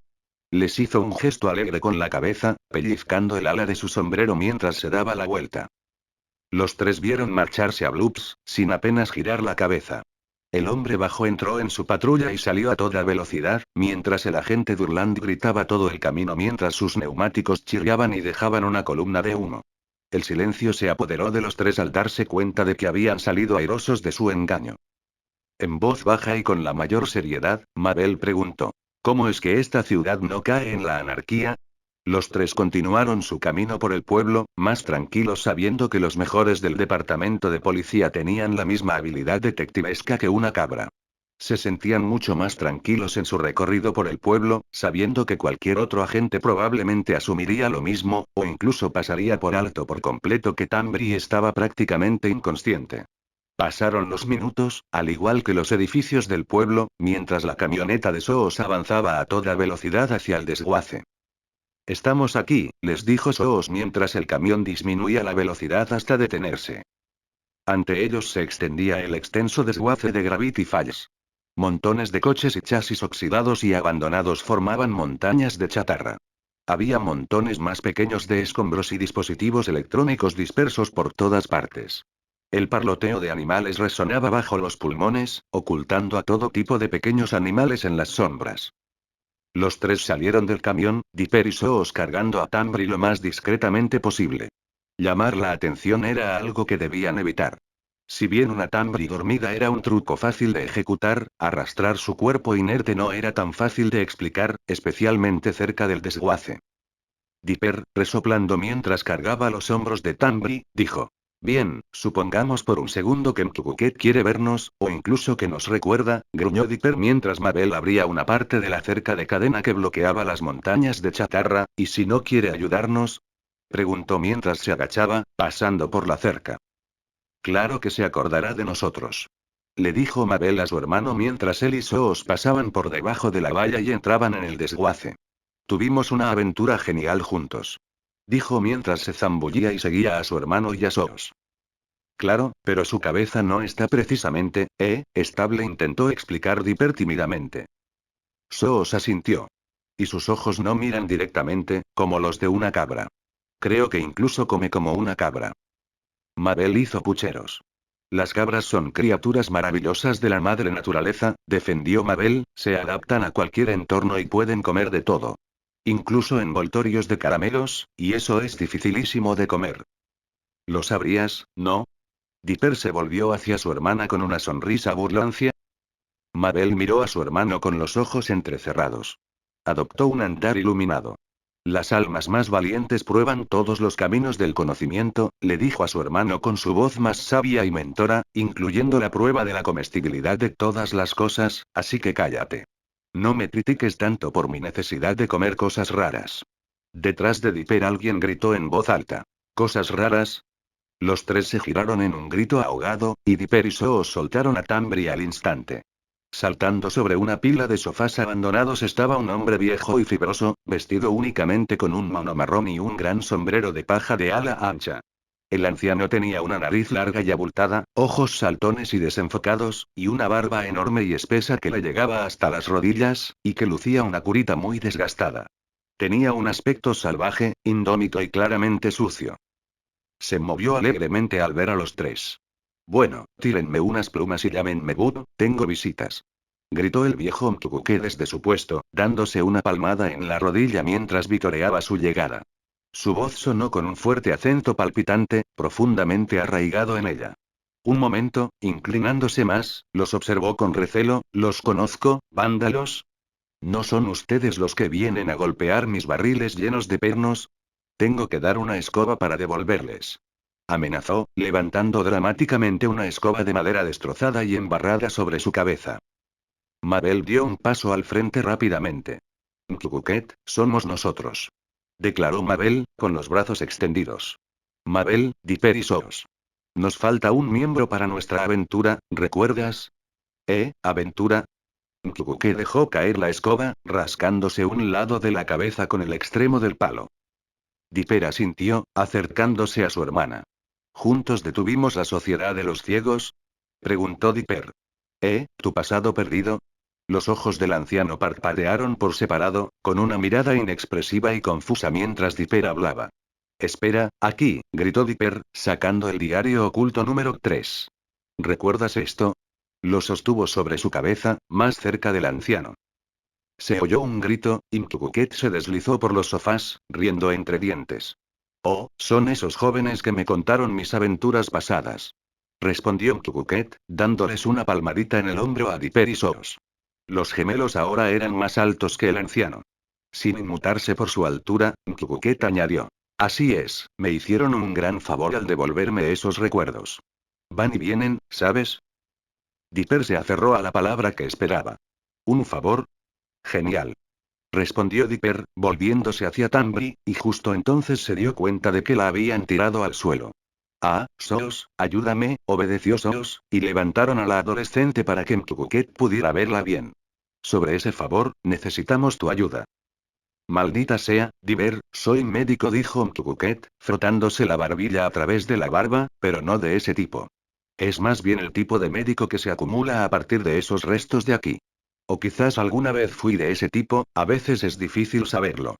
Les hizo un gesto alegre con la cabeza, pellizcando el ala de su sombrero mientras se daba la vuelta. Los tres vieron marcharse a Bloops, sin apenas girar la cabeza. El hombre bajo entró en su patrulla y salió a toda velocidad, mientras el agente Durland gritaba todo el camino mientras sus neumáticos chirriaban y dejaban una columna de humo. El silencio se apoderó de los tres al darse cuenta de que habían salido airosos de su engaño. En voz baja y con la mayor seriedad, Mabel preguntó: ¿Cómo es que esta ciudad no cae en la anarquía? Los tres continuaron su camino por el pueblo, más tranquilos sabiendo que los mejores del departamento de policía tenían la misma habilidad detectivesca que una cabra. Se sentían mucho más tranquilos en su recorrido por el pueblo, sabiendo que cualquier otro agente probablemente asumiría lo mismo, o incluso pasaría por alto por completo que Tambri estaba prácticamente inconsciente. Pasaron los minutos, al igual que los edificios del pueblo, mientras la camioneta de Soos avanzaba a toda velocidad hacia el desguace. Estamos aquí, les dijo Soos mientras el camión disminuía la velocidad hasta detenerse. Ante ellos se extendía el extenso desguace de Gravity Falls. Montones de coches y chasis oxidados y abandonados formaban montañas de chatarra. Había montones más pequeños de escombros y dispositivos electrónicos dispersos por todas partes. El parloteo de animales resonaba bajo los pulmones, ocultando a todo tipo de pequeños animales en las sombras. Los tres salieron del camión, Dipper y Soos cargando a Tambri lo más discretamente posible. Llamar la atención era algo que debían evitar. Si bien una Tambri dormida era un truco fácil de ejecutar, arrastrar su cuerpo inerte no era tan fácil de explicar, especialmente cerca del desguace. Dipper, resoplando mientras cargaba los hombros de Tambri, dijo: Bien, supongamos por un segundo que Mkbuket quiere vernos, o incluso que nos recuerda, gruñó Dipper mientras Mabel abría una parte de la cerca de cadena que bloqueaba las montañas de chatarra. ¿Y si no quiere ayudarnos? Preguntó mientras se agachaba, pasando por la cerca. Claro que se acordará de nosotros. Le dijo Mabel a su hermano mientras él y Soos pasaban por debajo de la valla y entraban en el desguace. Tuvimos una aventura genial juntos. Dijo mientras se zambullía y seguía a su hermano y a Soos. Claro, pero su cabeza no está precisamente, estable, intentó explicar Dipper tímidamente. Soos asintió. Y sus ojos no miran directamente, como los de una cabra. Creo que incluso come como una cabra. Mabel hizo pucheros. Las cabras son criaturas maravillosas de la madre naturaleza, defendió Mabel, se adaptan a cualquier entorno y pueden comer de todo. Incluso envoltorios de caramelos, y eso es dificilísimo de comer. ¿Lo sabrías, no? Dipper se volvió hacia su hermana con una sonrisa burlancia. Mabel miró a su hermano con los ojos entrecerrados. Adoptó un andar iluminado. Las almas más valientes prueban todos los caminos del conocimiento, le dijo a su hermano con su voz más sabia y mentora, incluyendo la prueba de la comestibilidad de todas las cosas, así que cállate. No me critiques tanto por mi necesidad de comer cosas raras. Detrás de Dipper alguien gritó en voz alta. ¿Cosas raras? Los tres se giraron en un grito ahogado, y Dipper y Soos soltaron a Tambri al instante. Saltando sobre una pila de sofás abandonados estaba un hombre viejo y fibroso, vestido únicamente con un mono marrón y un gran sombrero de paja de ala ancha. El anciano tenía una nariz larga y abultada, ojos saltones y desenfocados, y una barba enorme y espesa que le llegaba hasta las rodillas, y que lucía una curita muy desgastada. Tenía un aspecto salvaje, indómito y claramente sucio. Se movió alegremente al ver a los tres. Bueno, tírenme unas plumas y llámenme Bud, tengo visitas. Gritó el viejo Mkbuke desde su puesto, dándose una palmada en la rodilla mientras vitoreaba su llegada. Su voz sonó con un fuerte acento palpitante, profundamente arraigado en ella. Un momento, inclinándose más, los observó con recelo. ¿Los conozco, vándalos? ¿No son ustedes los que vienen a golpear mis barriles llenos de pernos? Tengo que dar una escoba para devolverles. Amenazó, levantando dramáticamente una escoba de madera destrozada y embarrada sobre su cabeza. Mabel dio un paso al frente rápidamente. Mkbuket, somos nosotros. Declaró Mabel, con los brazos extendidos. Mabel, Dipper y Sos. Nos falta un miembro para nuestra aventura, ¿recuerdas? ¿Aventura? Mkkuke dejó caer la escoba, rascándose un lado de la cabeza con el extremo del palo. Dipper asintió, acercándose a su hermana. ¿Juntos detuvimos la sociedad de los ciegos? Preguntó Dipper. ¿Tu pasado perdido? Los ojos del anciano parpadearon por separado, con una mirada inexpresiva y confusa mientras Dipper hablaba. Espera, aquí, gritó Dipper, sacando el diario oculto número 3. ¿Recuerdas esto? Lo sostuvo sobre su cabeza, más cerca del anciano. Se oyó un grito, y Mkkuket se deslizó por los sofás, riendo entre dientes. Oh, son esos jóvenes que me contaron mis aventuras pasadas. Respondió Mkkuket, dándoles una palmadita en el hombro a Dipper y Sos. Los gemelos ahora eran más altos que el anciano. Sin inmutarse por su altura, Mkkuket añadió. Así es, me hicieron un gran favor al devolverme esos recuerdos. Van y vienen, ¿sabes? Dipper se aferró a la palabra que esperaba. ¿Un favor? Genial. Respondió Dipper, volviéndose hacia Tambri, y justo entonces se dio cuenta de que la habían tirado al suelo. Ah, Sos, ayúdame, obedeció Sos, y levantaron a la adolescente para que Mkkuket pudiera verla bien. Sobre ese favor, necesitamos tu ayuda. Maldita sea, Dipper, soy médico, dijo Mkkuket, frotándose la barbilla a través de la barba, pero no de ese tipo. Es más bien el tipo de médico que se acumula a partir de esos restos de aquí. O quizás alguna vez fui de ese tipo, a veces es difícil saberlo.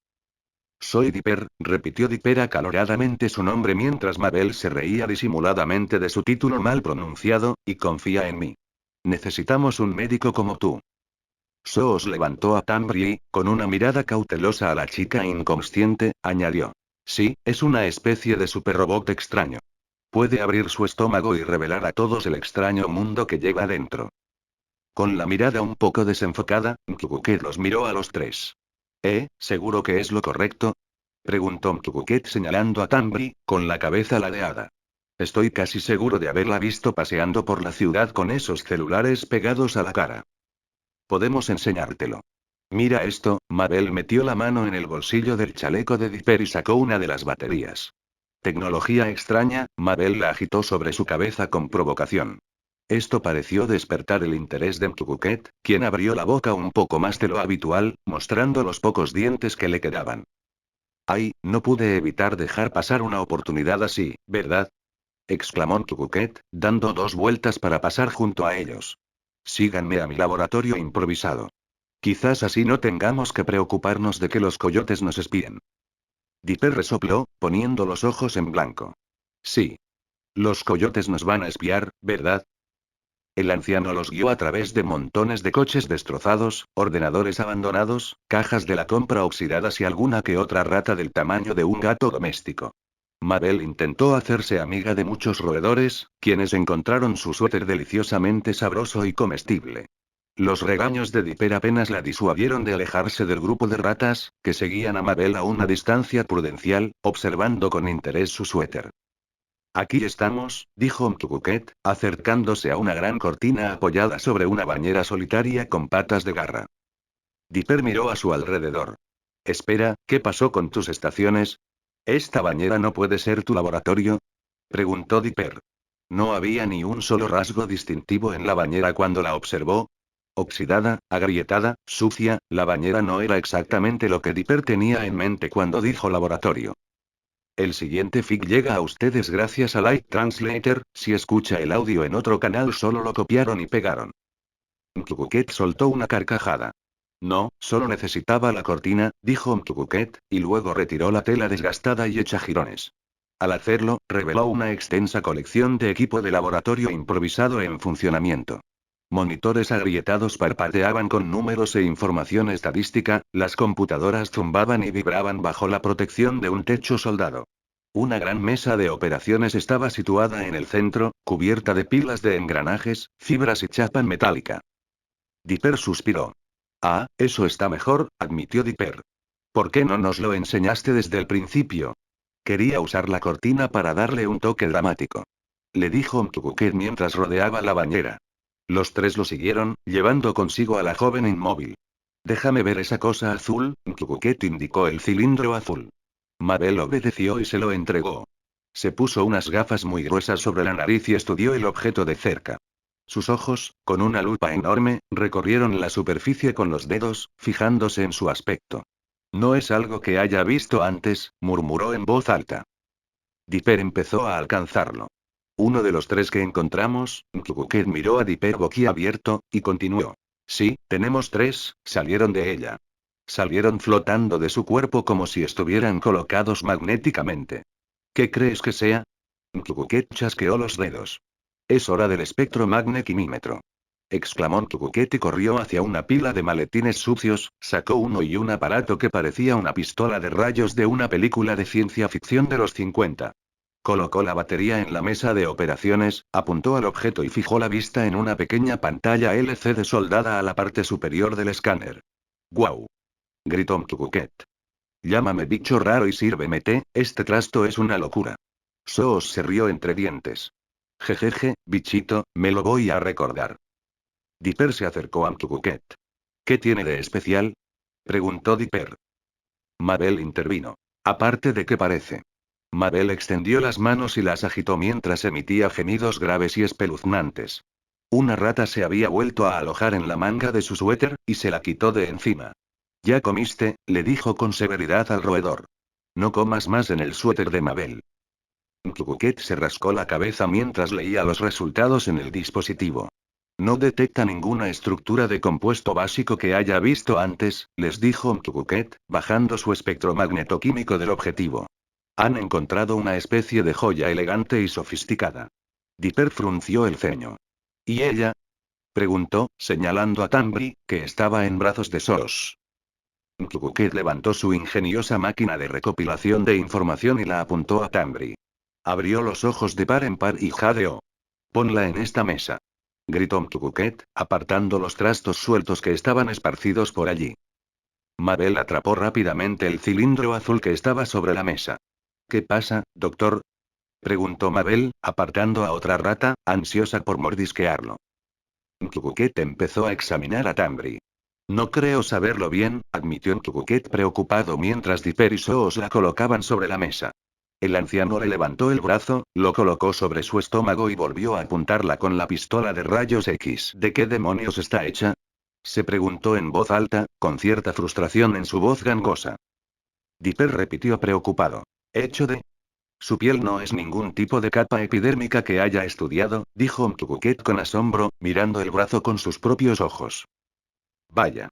Soy Dipper, repitió Dipper acaloradamente su nombre mientras Mabel se reía disimuladamente de su título mal pronunciado, y confía en mí. Necesitamos un médico como tú. Soos levantó a Tambri y, con una mirada cautelosa a la chica inconsciente, añadió. Sí, es una especie de superrobot extraño. Puede abrir su estómago y revelar a todos el extraño mundo que lleva dentro. Con la mirada un poco desenfocada, Mkkuket los miró a los tres. ¿Seguro que es lo correcto? Preguntó Mkkuket señalando a Tambri, con la cabeza ladeada. Estoy casi seguro de haberla visto paseando por la ciudad con esos celulares pegados a la cara. Podemos enseñártelo. Mira esto, Mabel metió la mano en el bolsillo del chaleco de Dipper y sacó una de las baterías. Tecnología extraña, Mabel la agitó sobre su cabeza con provocación. Esto pareció despertar el interés de Mkkuket, quien abrió la boca un poco más de lo habitual, mostrando los pocos dientes que le quedaban. Ay, no pude evitar dejar pasar una oportunidad así, ¿verdad? Exclamó Mkkuket, dando 2 vueltas para pasar junto a ellos. Síganme a mi laboratorio improvisado. Quizás así no tengamos que preocuparnos de que los coyotes nos espíen. Dipper resopló, poniendo los ojos en blanco. Sí. Los coyotes nos van a espiar, ¿verdad? El anciano los guió a través de montones de coches destrozados, ordenadores abandonados, cajas de la compra oxidadas y alguna que otra rata del tamaño de un gato doméstico. Mabel intentó hacerse amiga de muchos roedores, quienes encontraron su suéter deliciosamente sabroso y comestible. Los regaños de Dipper apenas la disuadieron de alejarse del grupo de ratas, que seguían a Mabel a una distancia prudencial, observando con interés su suéter. Aquí estamos, dijo Mkkuket, acercándose a una gran cortina apoyada sobre una bañera solitaria con patas de garra. Dipper miró a su alrededor. Espera, ¿qué pasó con tus estaciones? ¿Esta bañera no puede ser tu laboratorio? Preguntó Dipper. No había ni un solo rasgo distintivo en la bañera cuando la observó. Oxidada, agrietada, sucia, la bañera no era exactamente lo que Dipper tenía en mente cuando dijo laboratorio. El siguiente fic llega a ustedes gracias a Light Translator, si escucha el audio en otro canal solo lo copiaron y pegaron. Mkkuket soltó una carcajada. No, solo necesitaba la cortina, dijo Mkkuket, y luego retiró la tela desgastada y hecha jirones. Al hacerlo, reveló una extensa colección de equipo de laboratorio improvisado en funcionamiento. Monitores agrietados parpadeaban con números e información estadística, las computadoras zumbaban y vibraban bajo la protección de un techo soldado. Una gran mesa de operaciones estaba situada en el centro, cubierta de pilas de engranajes, fibras y chapa metálica. Dipper suspiró. Ah, eso está mejor, admitió Dipper. ¿Por qué no nos lo enseñaste desde el principio? Quería usar la cortina para darle un toque dramático. Le dijo Mkkuket mientras rodeaba la bañera. Los tres lo siguieron, llevando consigo a la joven inmóvil. Déjame ver esa cosa azul, Mkkuket indicó el cilindro azul. Mabel obedeció y se lo entregó. Se puso unas gafas muy gruesas sobre la nariz y estudió el objeto de cerca. Sus ojos, con una lupa enorme, recorrieron la superficie con los dedos, fijándose en su aspecto. No es algo que haya visto antes, murmuró en voz alta. Dipper empezó a alcanzarlo. Uno de los tres que encontramos, Mkkuket miró a Dipper boquiabierto, y continuó. Sí, tenemos tres, salieron de ella. Salieron flotando de su cuerpo como si estuvieran colocados magnéticamente. ¿Qué crees que sea? Mkkuket chasqueó los dedos. Es hora del espectromagnetiquímetro. Exclamó Mkkuket y corrió hacia una pila de maletines sucios, sacó uno y un aparato que parecía una pistola de rayos de una película de ciencia ficción de los 50. Colocó la batería en la mesa de operaciones, apuntó al objeto y fijó la vista en una pequeña pantalla LCD soldada a la parte superior del escáner. ¡Guau! Gritó Mkkuket. Llámame bicho raro y sírveme té, este trasto es una locura. Soos se rió entre dientes. Jejeje, bichito, me lo voy a recordar. Dipper se acercó a Mkkuket. ¿Qué tiene de especial? Preguntó Dipper. Mabel intervino. Aparte de que parece. Mabel extendió las manos y las agitó mientras emitía gemidos graves y espeluznantes. Una rata se había vuelto a alojar en la manga de su suéter, y se la quitó de encima. ¿Ya comiste?, le dijo con severidad al roedor. No comas más en el suéter de Mabel. Mkkuket se rascó la cabeza mientras leía los resultados en el dispositivo. No detecta ninguna estructura de compuesto básico que haya visto antes, les dijo Mkkuket, bajando su espectro magnetoquímico del objetivo. Han encontrado una especie de joya elegante y sofisticada. Dipper frunció el ceño. ¿Y ella? Preguntó, señalando a Tambri, que estaba en brazos de Soos. Mkkuket levantó su ingeniosa máquina de recopilación de información y la apuntó a Tambri. Abrió los ojos de par en par y jadeó. Ponla en esta mesa. Gritó Mkkuket, apartando los trastos sueltos que estaban esparcidos por allí. Mabel atrapó rápidamente el cilindro azul que estaba sobre la mesa. ¿Qué pasa, doctor? Preguntó Mabel, apartando a otra rata, ansiosa por mordisquearlo. Mkkuket empezó a examinar a Tambri. No creo saberlo bien, admitió Mkkuket preocupado mientras Dipper y Soos la colocaban sobre la mesa. El anciano le levantó el brazo, lo colocó sobre su estómago y volvió a apuntarla con la pistola de rayos X. ¿De qué demonios está hecha? Se preguntó en voz alta, con cierta frustración en su voz gangosa. Dipper repitió preocupado. ¿Hecho de? Su piel no es ningún tipo de capa epidérmica que haya estudiado, dijo Mkkuket con asombro, mirando el brazo con sus propios ojos. Vaya.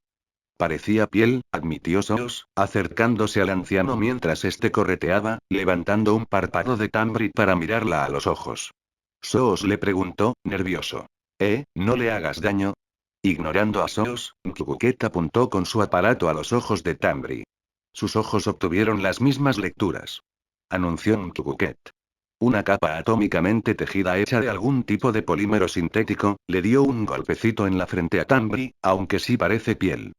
Parecía piel, admitió Soos, acercándose al anciano mientras este correteaba, levantando un párpado de Tambri para mirarla a los ojos. Soos le preguntó, nervioso. No le hagas daño. Ignorando a Soos, Mkkuket apuntó con su aparato a los ojos de Tambri. Sus ojos obtuvieron las mismas lecturas. Anunció Mkkuket. Una capa atómicamente tejida hecha de algún tipo de polímero sintético, le dio un golpecito en la frente a Tambri, aunque sí parece piel.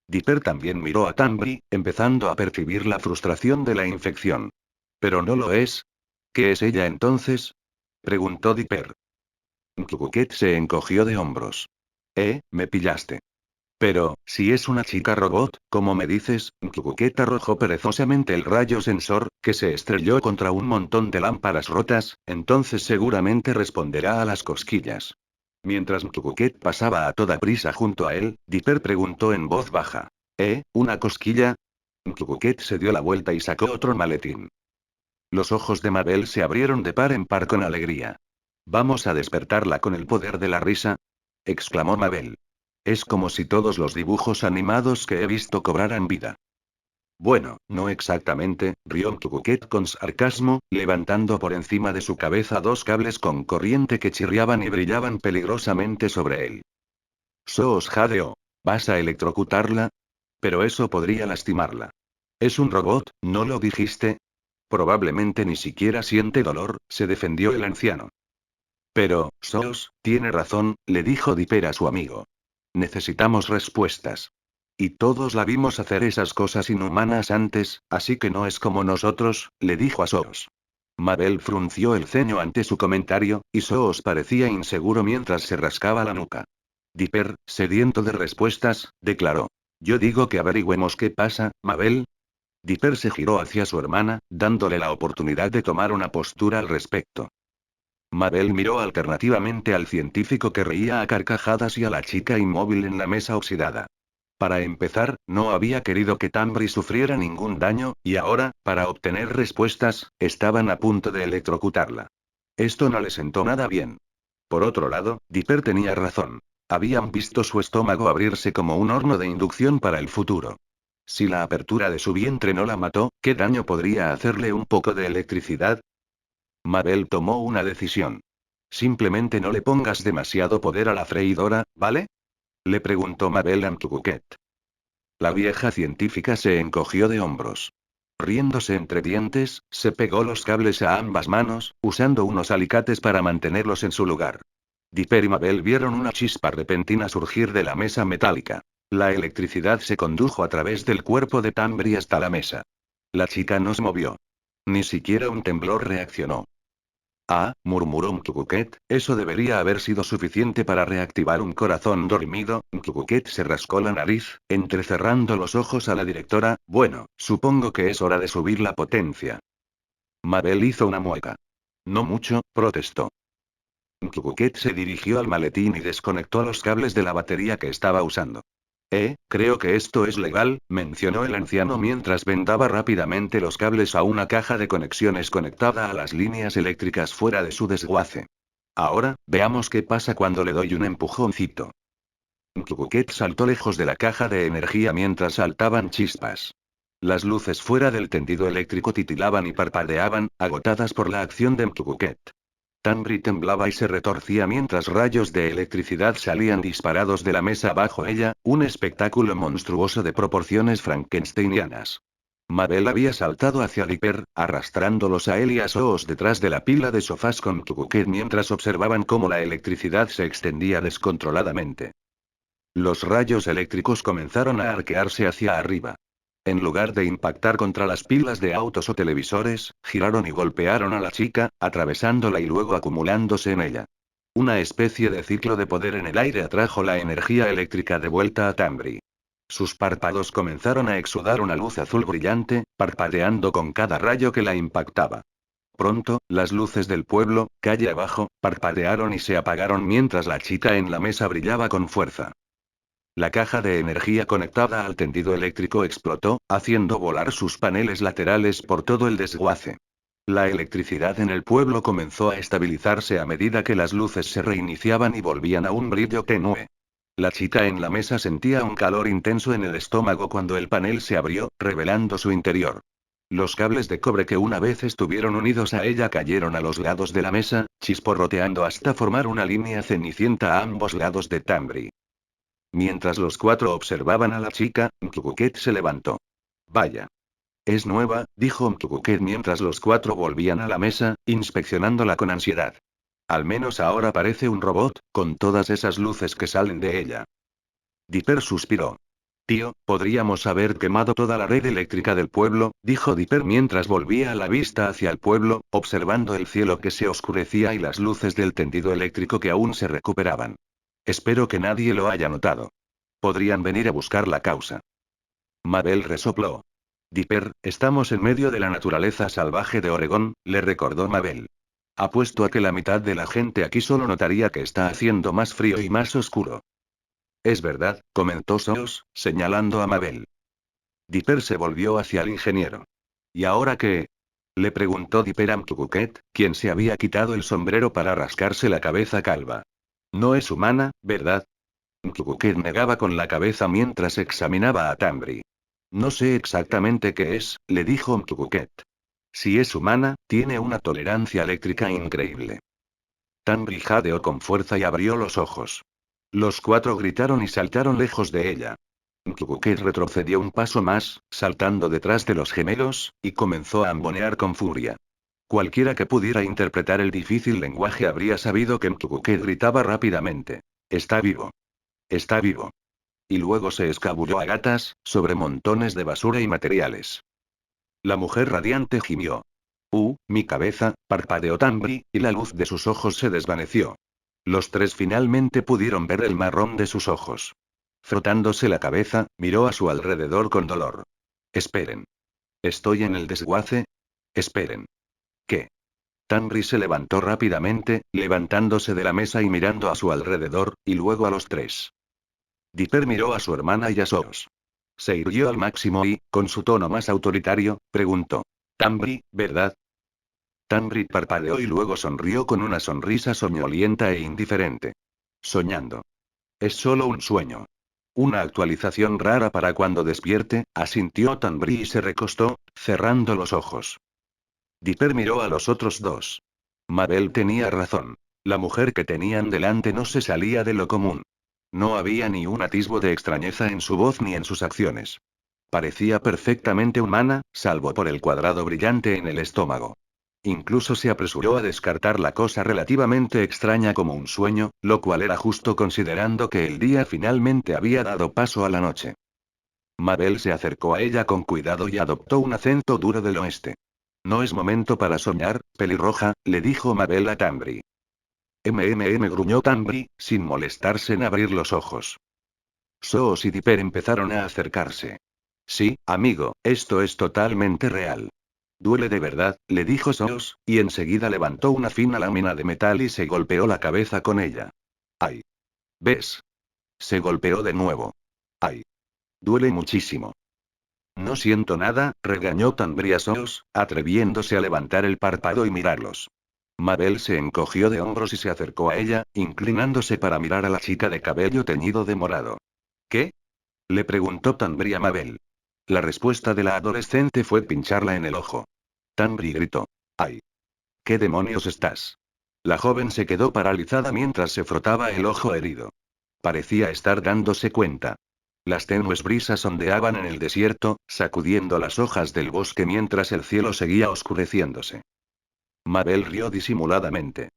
Dipper también miró a Tambri, empezando a percibir la frustración de la infección. ¿Pero no lo es? ¿Qué es ella entonces? Preguntó Dipper. Mkkuket se encogió de hombros. Me pillaste. Pero, si es una chica robot, como me dices, Mkkuket arrojó perezosamente el rayo sensor, que se estrelló contra un montón de lámparas rotas, entonces seguramente responderá a las cosquillas. Mientras Mkkuket pasaba a toda prisa junto a él, Dipper preguntó en voz baja. ¿Una cosquilla? Mkkuket se dio la vuelta y sacó otro maletín. Los ojos de Mabel se abrieron de par en par con alegría. ¿Vamos a despertarla con el poder de la risa? Exclamó Mabel. Es como si todos los dibujos animados que he visto cobraran vida. Bueno, no exactamente, rió Mkkuket con sarcasmo, levantando por encima de su cabeza dos cables con corriente que chirriaban y brillaban peligrosamente sobre él. Soos jadeó. ¿Vas a electrocutarla? Pero eso podría lastimarla. Es un robot, ¿no lo dijiste? Probablemente ni siquiera siente dolor, se defendió el anciano. Pero, Soos, tiene razón, le dijo Dipper a su amigo. Necesitamos respuestas. Y todos la vimos hacer esas cosas inhumanas antes, así que no es como nosotros, le dijo a Soos. Mabel frunció el ceño ante su comentario, y Soos parecía inseguro mientras se rascaba la nuca. Dipper, sediento de respuestas, declaró. Yo digo que averigüemos qué pasa, Mabel. Dipper se giró hacia su hermana, dándole la oportunidad de tomar una postura al respecto. Mabel miró alternativamente al científico que reía a carcajadas y a la chica inmóvil en la mesa oxidada. Para empezar, no había querido que Tambri sufriera ningún daño, y ahora, para obtener respuestas, estaban a punto de electrocutarla. Esto no le sentó nada bien. Por otro lado, Dipper tenía razón. Habían visto su estómago abrirse como un horno de inducción para el futuro. Si la apertura de su vientre no la mató, ¿qué daño podría hacerle un poco de electricidad? Mabel tomó una decisión. Simplemente no le pongas demasiado poder a la freidora, ¿vale? Le preguntó Mabel a Mtukuket. La vieja científica se encogió de hombros. Riéndose entre dientes, se pegó los cables a ambas manos, usando unos alicates para mantenerlos en su lugar. Dipper y Mabel vieron una chispa repentina surgir de la mesa metálica. La electricidad se condujo a través del cuerpo de Tambri hasta la mesa. La chica no se movió. Ni siquiera un temblor reaccionó. Ah, murmuró Mtukuket, eso debería haber sido suficiente para reactivar un corazón dormido. Mtukuket se rascó la nariz, entrecerrando los ojos a la directora. Bueno, supongo que es hora de subir la potencia. Mabel hizo una mueca. No mucho, protestó. Mtukuket se dirigió al maletín y desconectó los cables de la batería que estaba usando. Creo que esto es legal, mencionó el anciano mientras vendaba rápidamente los cables a una caja de conexiones conectada a las líneas eléctricas fuera de su desguace. Ahora, veamos qué pasa cuando le doy un empujoncito. Mtukuket saltó lejos de la caja de energía mientras saltaban chispas. Las luces fuera del tendido eléctrico titilaban y parpadeaban, agotadas por la acción de Mtukuket. Tambri temblaba y se retorcía mientras rayos de electricidad salían disparados de la mesa bajo ella, un espectáculo monstruoso de proporciones frankensteinianas. Mabel había saltado hacia Dipper, arrastrándolos a él y a Soos detrás de la pila de sofás con Mtukuket mientras observaban cómo la electricidad se extendía descontroladamente. Los rayos eléctricos comenzaron a arquearse hacia arriba. En lugar de impactar contra las pilas de autos o televisores, giraron y golpearon a la chica, atravesándola y luego acumulándose en ella. Una especie de ciclo de poder en el aire atrajo la energía eléctrica de vuelta a Tambri. Sus párpados comenzaron a exudar una luz azul brillante, parpadeando con cada rayo que la impactaba. Pronto, las luces del pueblo, calle abajo, parpadearon y se apagaron mientras la chica en la mesa brillaba con fuerza. La caja de energía conectada al tendido eléctrico explotó, haciendo volar sus paneles laterales por todo el desguace. La electricidad en el pueblo comenzó a estabilizarse a medida que las luces se reiniciaban y volvían a un brillo tenue. La chica en la mesa sentía un calor intenso en el estómago cuando el panel se abrió, revelando su interior. Los cables de cobre que una vez estuvieron unidos a ella cayeron a los lados de la mesa, chisporroteando hasta formar una línea cenicienta a ambos lados de Tambri. Mientras los cuatro observaban a la chica, Mtukuket se levantó. Vaya. Es nueva, dijo Mtukuket mientras los cuatro volvían a la mesa, inspeccionándola con ansiedad. Al menos ahora parece un robot, con todas esas luces que salen de ella. Dipper suspiró. Tío, podríamos haber quemado toda la red eléctrica del pueblo, dijo Dipper mientras volvía la vista hacia el pueblo, observando el cielo que se oscurecía y las luces del tendido eléctrico que aún se recuperaban. Espero que nadie lo haya notado. Podrían venir a buscar la causa. Mabel resopló. Dipper, estamos en medio de la naturaleza salvaje de Oregón, le recordó Mabel. Apuesto a que la mitad de la gente aquí solo notaría que está haciendo más frío y más oscuro. Es verdad, comentó Soos, señalando a Mabel. Dipper se volvió hacia el ingeniero. ¿Y ahora qué? Le preguntó Dipper a Mtukuket, quien se había quitado el sombrero para rascarse la cabeza calva. No es humana, ¿verdad? Mtukuket negaba con la cabeza mientras examinaba a Tambri. No sé exactamente qué es, le dijo Mtukuket. Si es humana, tiene una tolerancia eléctrica increíble. Tambri jadeó con fuerza y abrió los ojos. Los cuatro gritaron y saltaron lejos de ella. Mtukuket retrocedió un paso más, saltando detrás de los gemelos, y comenzó a ambonear con furia. Cualquiera que pudiera interpretar el difícil lenguaje habría sabido que Mtukuket gritaba rápidamente. Está vivo. Está vivo. Y luego se escabulló a gatas, sobre montones de basura y materiales. La mujer radiante gimió. Mi cabeza, parpadeó Tambri, y la luz de sus ojos se desvaneció. Los tres finalmente pudieron ver el marrón de sus ojos. Frotándose la cabeza, miró a su alrededor con dolor. Esperen. Estoy en el desguace. Esperen. ¿Qué? Tanri se levantó rápidamente, levantándose de la mesa y mirando a su alrededor, y luego a los tres. Dipper miró a su hermana y a Soos. Se irguió al máximo y, con su tono más autoritario, preguntó. Tanri, ¿verdad? Tanri parpadeó y luego sonrió con una sonrisa soñolienta e indiferente. Soñando. Es solo un sueño. Una actualización rara para cuando despierte, asintió Tanri y se recostó, cerrando los ojos. Dipper miró a los otros dos. Mabel tenía razón. La mujer que tenían delante no se salía de lo común. No había ni un atisbo de extrañeza en su voz ni en sus acciones. Parecía perfectamente humana, salvo por el cuadrado brillante en el estómago. Incluso se apresuró a descartar la cosa relativamente extraña como un sueño, lo cual era justo considerando que el día finalmente había dado paso a la noche. Mabel se acercó a ella con cuidado y adoptó un acento duro del oeste. No es momento para soñar, pelirroja, le dijo Mabel a Tanri. Gruñó Tanri, sin molestarse en abrir los ojos. Soos y Dipper empezaron a acercarse. Sí, amigo, esto es totalmente real. Duele de verdad, le dijo Soos, y enseguida levantó una fina lámina de metal y se golpeó la cabeza con ella. ¡Ay! ¿Ves? Se golpeó de nuevo. ¡Ay! Duele muchísimo. No siento nada, regañó Tanri a Soos, atreviéndose a levantar el párpado y mirarlos. Mabel se encogió de hombros y se acercó a ella, inclinándose para mirar a la chica de cabello teñido de morado. ¿Qué? Le preguntó Tanri a Mabel. La respuesta de la adolescente fue pincharla en el ojo. Tanri gritó. ¡Ay! ¿Qué demonios estás? La joven se quedó paralizada mientras se frotaba el ojo herido. Parecía estar dándose cuenta. Las tenues brisas ondeaban en el desierto, sacudiendo las hojas del bosque mientras el cielo seguía oscureciéndose. Mabel rió disimuladamente.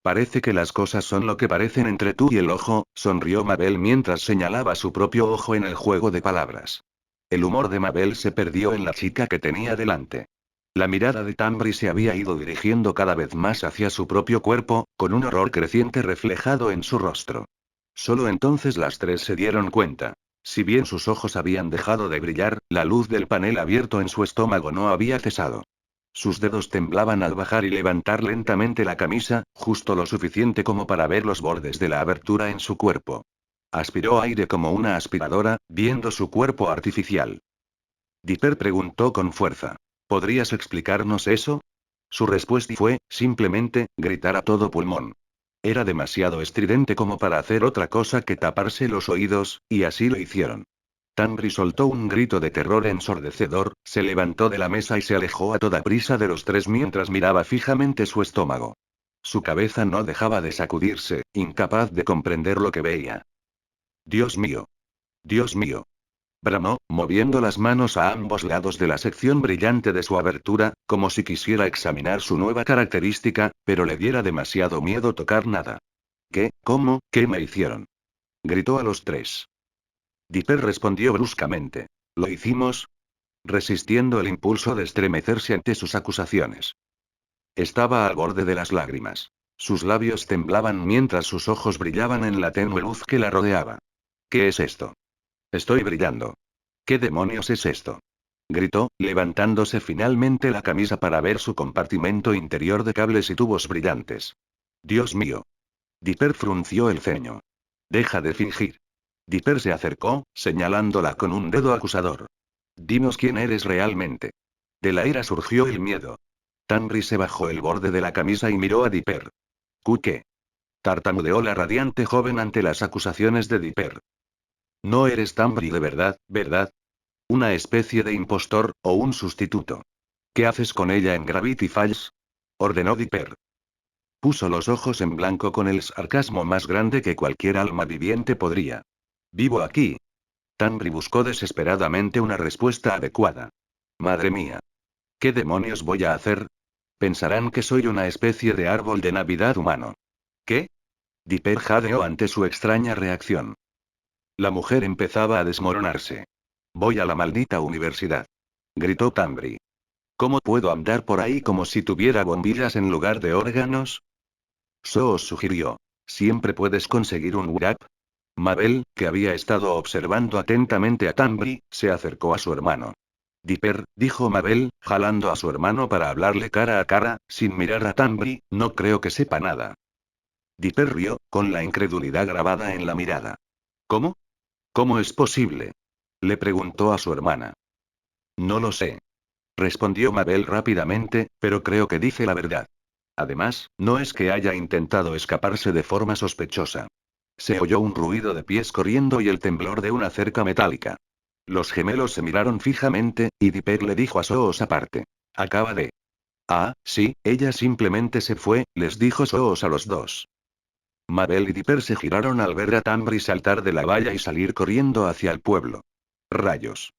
Parece que las cosas son lo que parecen entre tú y el ojo, sonrió Mabel mientras señalaba su propio ojo en el juego de palabras. El humor de Mabel se perdió en la chica que tenía delante. La mirada de Tanri se había ido dirigiendo cada vez más hacia su propio cuerpo, con un horror creciente reflejado en su rostro. Solo entonces las tres se dieron cuenta. Si bien sus ojos habían dejado de brillar, la luz del panel abierto en su estómago no había cesado. Sus dedos temblaban al bajar y levantar lentamente la camisa, justo lo suficiente como para ver los bordes de la abertura en su cuerpo. Aspiró aire como una aspiradora, viendo su cuerpo artificial. Dipper preguntó con fuerza. ¿Podrías explicarnos eso? Su respuesta fue, simplemente, gritar a todo pulmón. Era demasiado estridente como para hacer otra cosa que taparse los oídos, y así lo hicieron. Tanri soltó un grito de terror ensordecedor, se levantó de la mesa y se alejó a toda prisa de los tres mientras miraba fijamente su estómago. Su cabeza no dejaba de sacudirse, incapaz de comprender lo que veía. Dios mío. Dios mío. Bramó, moviendo las manos a ambos lados de la sección brillante de su abertura, como si quisiera examinar su nueva característica, pero le diera demasiado miedo tocar nada. ¿Qué? ¿Cómo? ¿Qué me hicieron? Gritó a los tres. Dipper respondió bruscamente. ¿Lo hicimos? Resistiendo el impulso de estremecerse ante sus acusaciones. Estaba al borde de las lágrimas. Sus labios temblaban mientras sus ojos brillaban en la tenue luz que la rodeaba. ¿Qué es esto? Estoy brillando. ¿Qué demonios es esto? Gritó, levantándose finalmente la camisa para ver su compartimento interior de cables y tubos brillantes. Dios mío. Dipper frunció el ceño. Deja de fingir. Dipper se acercó, señalándola con un dedo acusador. Dinos quién eres realmente. De la ira surgió el miedo. Tanri se bajó el borde de la camisa y miró a Dipper. ¿Qué? Tartamudeó la radiante joven ante las acusaciones de Dipper. No eres Tanri de verdad, ¿verdad? Una especie de impostor, o un sustituto. ¿Qué haces con ella en Gravity Falls? Ordenó Dipper. Puso los ojos en blanco con el sarcasmo más grande que cualquier alma viviente podría. Vivo aquí. Tanri buscó desesperadamente una respuesta adecuada. Madre mía. ¿Qué demonios voy a hacer? Pensarán que soy una especie de árbol de Navidad humano. ¿Qué? Dipper jadeó ante su extraña reacción. La mujer empezaba a desmoronarse. Voy a la maldita universidad. Gritó Tanri. ¿Cómo puedo andar por ahí como si tuviera bombillas en lugar de órganos? Soos sugirió. ¿Siempre puedes conseguir un WAP? Mabel, que había estado observando atentamente a Tanri, se acercó a su hermano. Dipper, dijo Mabel, jalando a su hermano para hablarle cara a cara, sin mirar a Tambri, no creo que sepa nada. Dipper rió, con la incredulidad grabada en la mirada. ¿Cómo? ¿Cómo es posible? Le preguntó a su hermana. No lo sé. Respondió Mabel rápidamente, pero creo que dice la verdad. Además, no es que haya intentado escaparse de forma sospechosa. Se oyó un ruido de pies corriendo y el temblor de una cerca metálica. Los gemelos se miraron fijamente, y Dipper le dijo a Soos aparte. Acaba de... Ah, sí, ella simplemente se fue, les dijo Soos a los dos. Mabel y Dipper se giraron al ver a Tambri saltar de la valla y salir corriendo hacia el pueblo. ¡Rayos!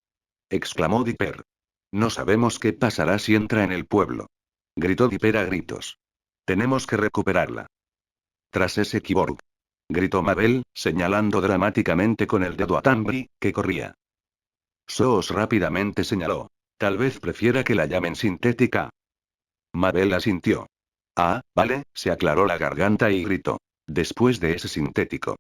Exclamó Dipper. No sabemos qué pasará si entra en el pueblo. Gritó Dipper a gritos. Tenemos que recuperarla. Tras ese kiborg. Gritó Mabel, señalando dramáticamente con el dedo a Tambri, que corría. Soos rápidamente señaló. Tal vez prefiera que la llamen sintética. Mabel asintió. Ah, vale, se aclaró la garganta y gritó. Después de ese sintético.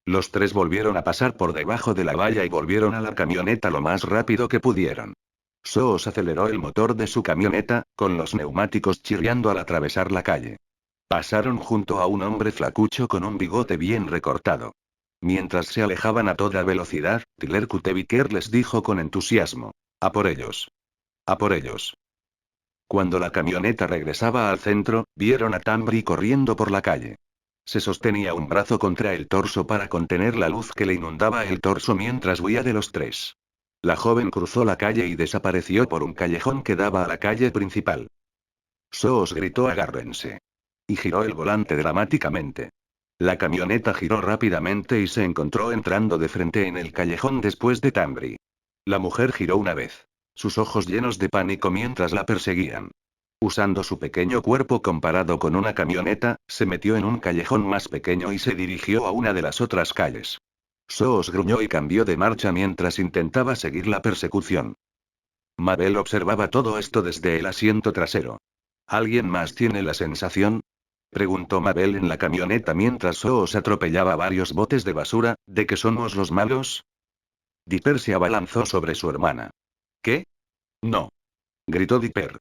Los tres volvieron a pasar por debajo de la valla y volvieron a la camioneta lo más rápido que pudieron. Soos aceleró el motor de su camioneta, con los neumáticos chirriando al atravesar la calle. Pasaron junto a un hombre flacucho con un bigote bien recortado. Mientras se alejaban a toda velocidad, Tiller Kuteviker les dijo con entusiasmo. A por ellos. A por ellos. Cuando la camioneta regresaba al centro, vieron a Tambri corriendo por la calle. Se sostenía un brazo contra el torso para contener la luz que le inundaba el torso mientras huía de los tres. La joven cruzó la calle y desapareció por un callejón que daba a la calle principal. Soos gritó agárrense. Y giró el volante dramáticamente. La camioneta giró rápidamente y se encontró entrando de frente en el callejón después de Tambri. La mujer giró una vez. Sus ojos llenos de pánico mientras la perseguían. Usando su pequeño cuerpo comparado con una camioneta, se metió en un callejón más pequeño y se dirigió a una de las otras calles. Soos gruñó y cambió de marcha mientras intentaba seguir la persecución. Mabel observaba todo esto desde el asiento trasero. ¿Alguien más tiene la sensación? Preguntó Mabel en la camioneta mientras Soos atropellaba varios botes de basura, ¿de que somos los malos? Dipper se abalanzó sobre su hermana. ¿Qué? No. Gritó Dipper.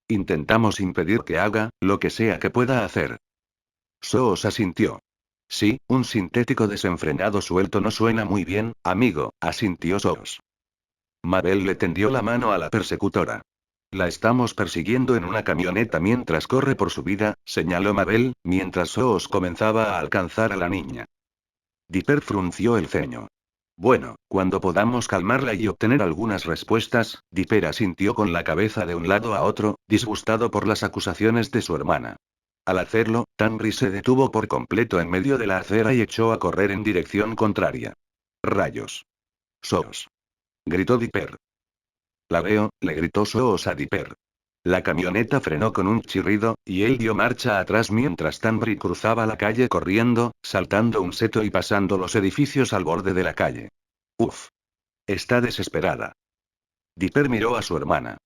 Intentamos impedir que haga lo que sea que pueda hacer. Soos asintió. Sí, un sintético desenfrenado suelto no suena muy bien, amigo, asintió Soos. Mabel le tendió la mano a la persecutora. La estamos persiguiendo en una camioneta mientras corre por su vida, señaló Mabel, mientras Soos comenzaba a alcanzar a la niña. Dipper frunció el ceño. Bueno, cuando podamos calmarla y obtener algunas respuestas, Dipper asintió con la cabeza de un lado a otro, disgustado por las acusaciones de su hermana. Al hacerlo, Tambri se detuvo por completo en medio de la acera y echó a correr en dirección contraria. ¡Rayos! ¡Soos! Gritó Dipper. La veo, le gritó Soos a Dipper. La camioneta frenó con un chirrido, y él dio marcha atrás mientras Tambri cruzaba la calle corriendo, saltando un seto y pasando los edificios al borde de la calle. Uf. Está desesperada. Dipper miró a su hermana.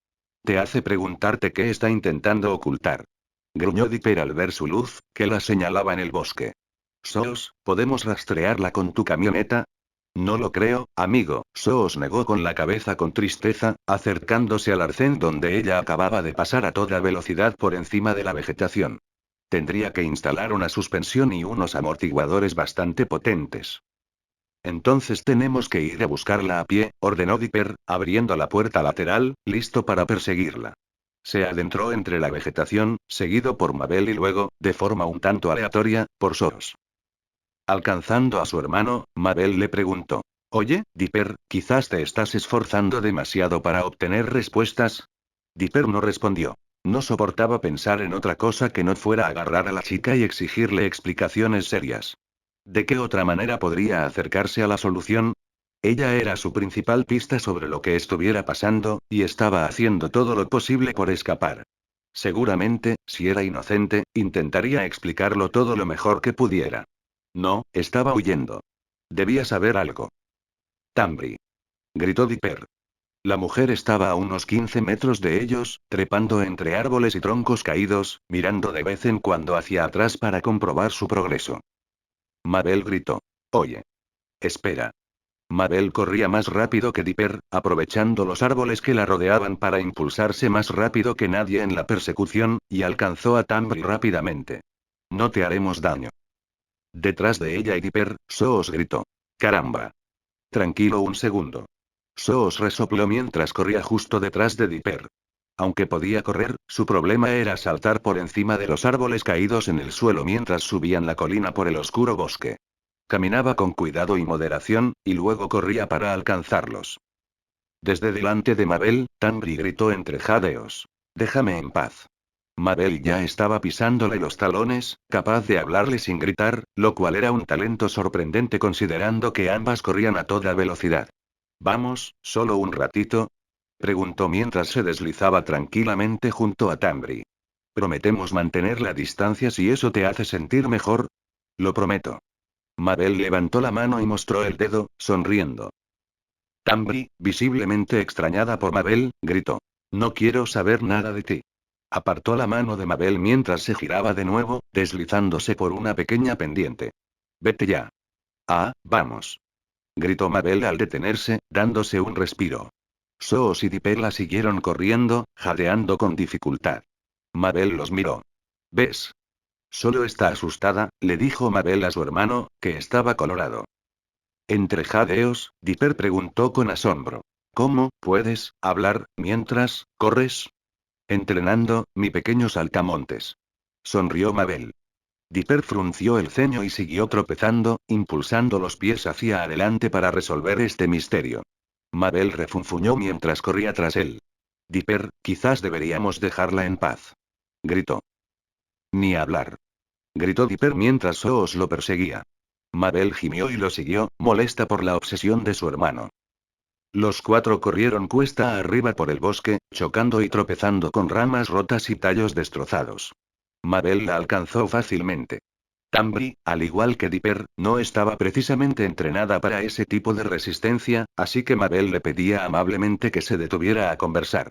Te hace preguntarte qué está intentando ocultar. Gruñó Dipper al ver su luz, que la señalaba en el bosque. Soos, ¿podemos rastrearla con tu camioneta? No lo creo, amigo, Soos negó con la cabeza con tristeza, acercándose al arcén donde ella acababa de pasar a toda velocidad por encima de la vegetación. Tendría que instalar una suspensión y unos amortiguadores bastante potentes. Entonces tenemos que ir a buscarla a pie, ordenó Dipper, abriendo la puerta lateral, listo para perseguirla. Se adentró entre la vegetación, seguido por Mabel y luego, de forma un tanto aleatoria, por Soos. Alcanzando a su hermano, Mabel le preguntó. Oye, Dipper, quizás te estás esforzando demasiado para obtener respuestas. Dipper no respondió. No soportaba pensar en otra cosa que no fuera agarrar a la chica y exigirle explicaciones serias. ¿De qué otra manera podría acercarse a la solución? Ella era su principal pista sobre lo que estuviera pasando, y estaba haciendo todo lo posible por escapar. Seguramente, si era inocente, intentaría explicarlo todo lo mejor que pudiera. No, estaba huyendo. Debía saber algo. Tambri. Gritó Dipper. La mujer estaba a unos 15 metros de ellos, trepando entre árboles y troncos caídos, mirando de vez en cuando hacia atrás para comprobar su progreso. Mabel gritó. Oye. Espera. Mabel corría más rápido que Dipper, aprovechando los árboles que la rodeaban para impulsarse más rápido que nadie en la persecución, y alcanzó a Tambri rápidamente. No te haremos daño. Detrás de ella y Dipper, Soos gritó. ¡Caramba! Tranquilo un segundo. Soos resopló mientras corría justo detrás de Dipper. Aunque podía correr, su problema era saltar por encima de los árboles caídos en el suelo mientras subían la colina por el oscuro bosque. Caminaba con cuidado y moderación, y luego corría para alcanzarlos. Desde delante de Mabel, Tambri gritó entre jadeos. Déjame en paz. Mabel ya estaba pisándole los talones, capaz de hablarle sin gritar, lo cual era un talento sorprendente considerando que ambas corrían a toda velocidad. ¿Vamos, solo un ratito? Preguntó mientras se deslizaba tranquilamente junto a Tambri. ¿Prometemos mantener la distancia si eso te hace sentir mejor? Lo prometo. Mabel levantó la mano y mostró el dedo, sonriendo. Tambri, visiblemente extrañada por Mabel, gritó. No quiero saber nada de ti. Apartó la mano de Mabel mientras se giraba de nuevo, deslizándose por una pequeña pendiente. Vete ya. Ah, vamos. Gritó Mabel al detenerse, dándose un respiro. Soos y Dipper la siguieron corriendo, jadeando con dificultad. Mabel los miró. ¿Ves? Solo está asustada, le dijo Mabel a su hermano, que estaba colorado. Entre jadeos, Dipper preguntó con asombro. ¿Cómo puedes hablar mientras corres? Entrenando, mi pequeño saltamontes. Sonrió Mabel. Dipper frunció el ceño y siguió tropezando, impulsando los pies hacia adelante para resolver este misterio. Mabel refunfuñó mientras corría tras él. Dipper, quizás deberíamos dejarla en paz. Gritó. Ni hablar. Gritó Dipper mientras Soos lo perseguía. Mabel gimió y lo siguió, molesta por la obsesión de su hermano. Los cuatro corrieron cuesta arriba por el bosque, chocando y tropezando con ramas rotas y tallos destrozados. Mabel la alcanzó fácilmente. Tambri, al igual que Dipper, no estaba precisamente entrenada para ese tipo de resistencia, así que Mabel le pedía amablemente que se detuviera a conversar.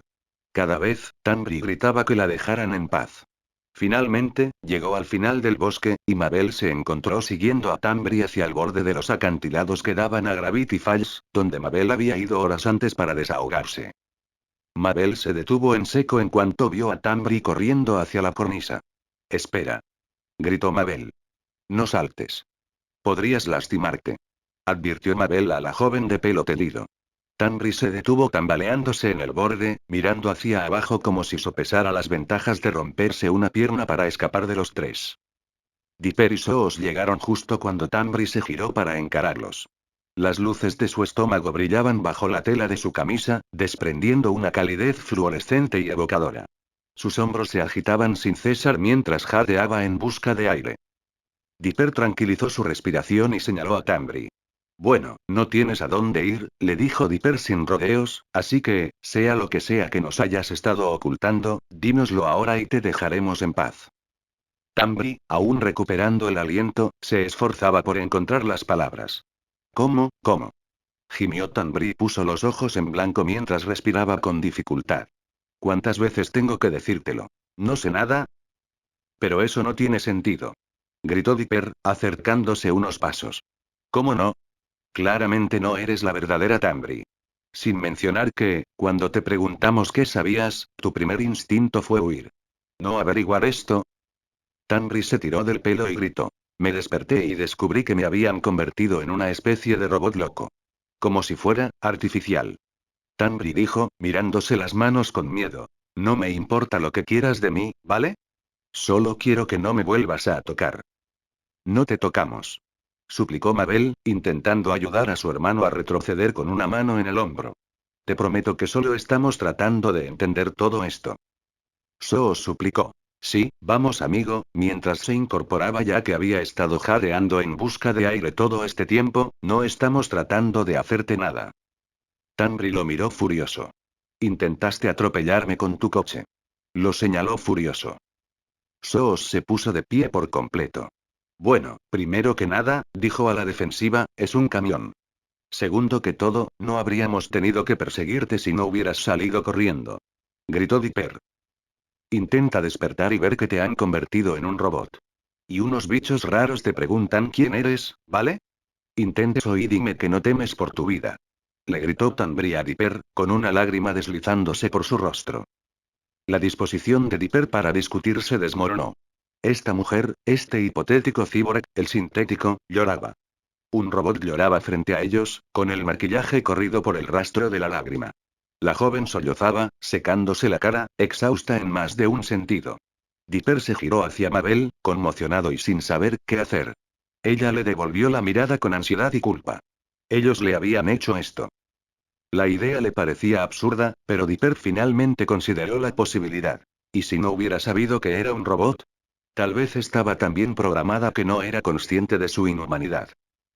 Cada vez, Tambri gritaba que la dejaran en paz. Finalmente, llegó al final del bosque, y Mabel se encontró siguiendo a Tambri hacia el borde de los acantilados que daban a Gravity Falls, donde Mabel había ido horas antes para desahogarse. Mabel se detuvo en seco en cuanto vio a Tambri corriendo hacia la cornisa. Espera. Gritó Mabel. No saltes. Podrías lastimarte. Advirtió Mabel a la joven de pelo teñido. Tambri se detuvo tambaleándose en el borde, mirando hacia abajo como si sopesara las ventajas de romperse una pierna para escapar de los tres. Dipper y Soos llegaron justo cuando Tambri se giró para encararlos. Las luces de su estómago brillaban bajo la tela de su camisa, desprendiendo una calidez fluorescente y evocadora. Sus hombros se agitaban sin cesar mientras jadeaba en busca de aire. Dipper tranquilizó su respiración y señaló a Tambri. Bueno, no tienes a dónde ir, le dijo Dipper sin rodeos, así que, sea lo que sea que nos hayas estado ocultando, dínoslo ahora y te dejaremos en paz. Tambri, aún recuperando el aliento, se esforzaba por encontrar las palabras. ¿Cómo, cómo? Gimió Tambri y puso los ojos en blanco mientras respiraba con dificultad. ¿Cuántas veces tengo que decírtelo? ¿No sé nada? Pero eso no tiene sentido. Gritó Dipper, acercándose unos pasos. ¿Cómo no? Claramente no eres la verdadera Tambri. Sin mencionar que, cuando te preguntamos qué sabías, tu primer instinto fue huir. ¿No averiguar esto? Tambri se tiró del pelo y gritó. Me desperté y descubrí que me habían convertido en una especie de robot loco. Como si fuera, artificial. Tambri dijo, mirándose las manos con miedo. No me importa lo que quieras de mí, ¿vale? Solo quiero que no me vuelvas a tocar. No te tocamos. Suplicó Mabel, intentando ayudar a su hermano a retroceder con una mano en el hombro. Te prometo que solo estamos tratando de entender todo esto. Soos suplicó. Sí, vamos amigo, mientras se incorporaba ya que había estado jadeando en busca de aire todo este tiempo, no estamos tratando de hacerte nada. Tambri lo miró furioso. Intentaste atropellarme con tu coche. Lo señaló furioso. Soos se puso de pie por completo. Bueno, primero que nada, dijo a la defensiva, es un camión. Segundo que todo, no habríamos tenido que perseguirte si no hubieras salido corriendo. Gritó Dipper. Intenta despertar y ver que te han convertido en un robot. Y unos bichos raros te preguntan quién eres, ¿vale? intentes y dime que no temes por tu vida. Le gritó Tanbri a Dipper, con una lágrima deslizándose por su rostro. La disposición de Dipper para discutir se desmoronó. Esta mujer, este hipotético cyborg, el sintético, lloraba. Un robot lloraba frente a ellos, con el maquillaje corrido por el rastro de la lágrima. La joven sollozaba, secándose la cara, exhausta en más de un sentido. Dipper se giró hacia Mabel, conmocionado y sin saber qué hacer. Ella le devolvió la mirada con ansiedad y culpa. Ellos le habían hecho esto. La idea le parecía absurda, pero Dipper finalmente consideró la posibilidad. ¿Y si no hubiera sabido que era un robot? Tal vez estaba tan bien programada que no era consciente de su inhumanidad.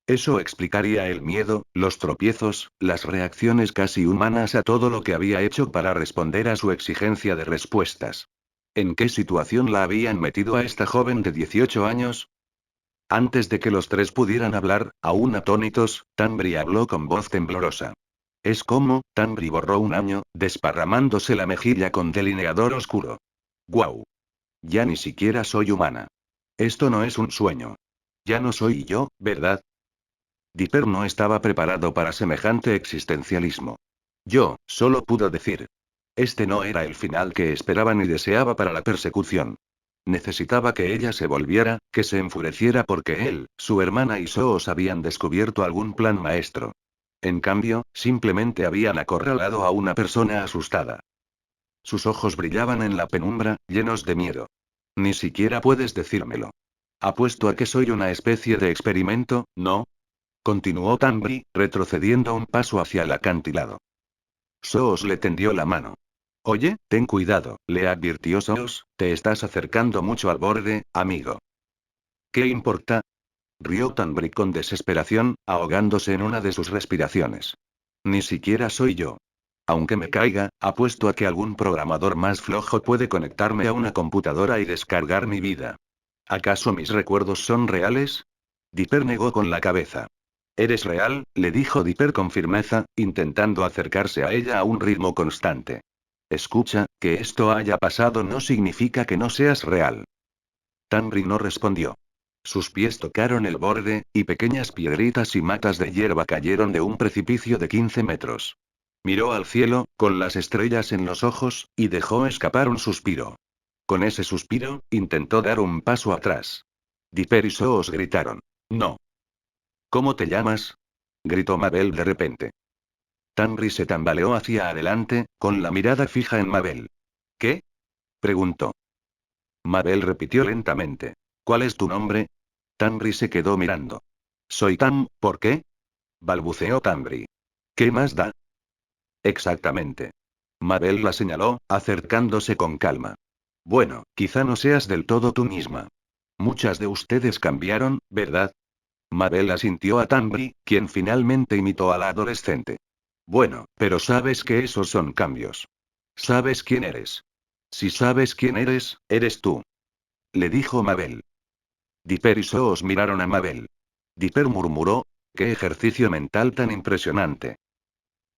Eso explicaría el miedo, los tropiezos, las reacciones casi humanas a todo lo que había hecho para responder a su exigencia de respuestas. ¿En qué situación la habían metido a esta joven de 18 años? Antes de que los tres pudieran hablar, aún atónitos, Tanbri habló con voz temblorosa. Es como, Tanbri borró un año, desparramándose la mejilla con delineador oscuro. ¡Guau! Ya ni siquiera soy humana. Esto no es un sueño. Ya no soy yo, ¿verdad? Dipper no estaba preparado para semejante existencialismo. Yo, solo pudo decir. Este no era el final que esperaba ni deseaba para la persecución. Necesitaba que ella se volviera, que se enfureciera porque él, su hermana y Soos habían descubierto algún plan maestro. En cambio, simplemente habían acorralado a una persona asustada. Sus ojos brillaban en la penumbra, llenos de miedo. Ni siquiera puedes decírmelo. Apuesto a que soy una especie de experimento, ¿no? Continuó Tanbri, retrocediendo un paso hacia el acantilado. Soos le tendió la mano. Oye, ten cuidado, le advirtió Soos, te estás acercando mucho al borde, amigo. ¿Qué importa? Rió Tanbri con desesperación, ahogándose en una de sus respiraciones. Ni siquiera soy yo. Aunque me caiga, apuesto a que algún programador más flojo puede conectarme a una computadora y descargar mi vida. ¿Acaso mis recuerdos son reales? Dipper negó con la cabeza. ¿Eres real?, le dijo Dipper con firmeza, intentando acercarse a ella a un ritmo constante. Escucha, que esto haya pasado no significa que no seas real. Tanbri no respondió. Sus pies tocaron el borde, y pequeñas piedritas y matas de hierba cayeron de un precipicio de 15 metros. Miró al cielo, con las estrellas en los ojos, y dejó escapar un suspiro. Con ese suspiro, intentó dar un paso atrás. Dipper y Soos gritaron. No. ¿Cómo te llamas? Gritó Mabel de repente. Tanbri se tambaleó hacia adelante, con la mirada fija en Mabel. ¿Qué? Preguntó. Mabel repitió lentamente. ¿Cuál es tu nombre? Tanbri se quedó mirando. Soy Tam, ¿por qué? Balbuceó Tanbri. ¿Qué más da? Exactamente. Mabel la señaló, acercándose con calma. Bueno, quizá no seas del todo tú misma. Muchas de ustedes cambiaron, ¿verdad? Mabel asintió a Tanbri, quien finalmente imitó a la adolescente. Bueno, pero sabes que esos son cambios. ¿Sabes quién eres? Si sabes quién eres, eres tú. Le dijo Mabel. Dipper y Soos miraron a Mabel. Dipper murmuró, ¡qué ejercicio mental tan impresionante!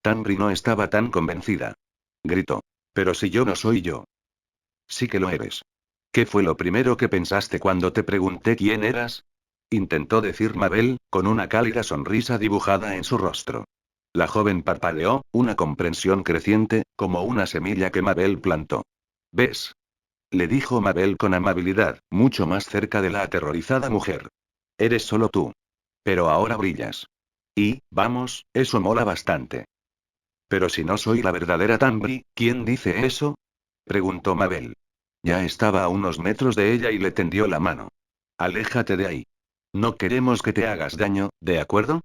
Tanbri no estaba tan convencida. Gritó. Pero si yo no soy yo. Sí que lo eres. ¿Qué fue lo primero que pensaste cuando te pregunté quién eras? Intentó decir Mabel, con una cálida sonrisa dibujada en su rostro. La joven parpadeó, una comprensión creciente, como una semilla que Mabel plantó. ¿Ves? Le dijo Mabel con amabilidad, mucho más cerca de la aterrorizada mujer. Eres solo tú. Pero ahora brillas. Y, vamos, eso mola bastante. Pero si no soy la verdadera Tanbri, ¿quién dice eso? Preguntó Mabel. Ya estaba a unos metros de ella y le tendió la mano. Aléjate de ahí. No queremos que te hagas daño, ¿de acuerdo?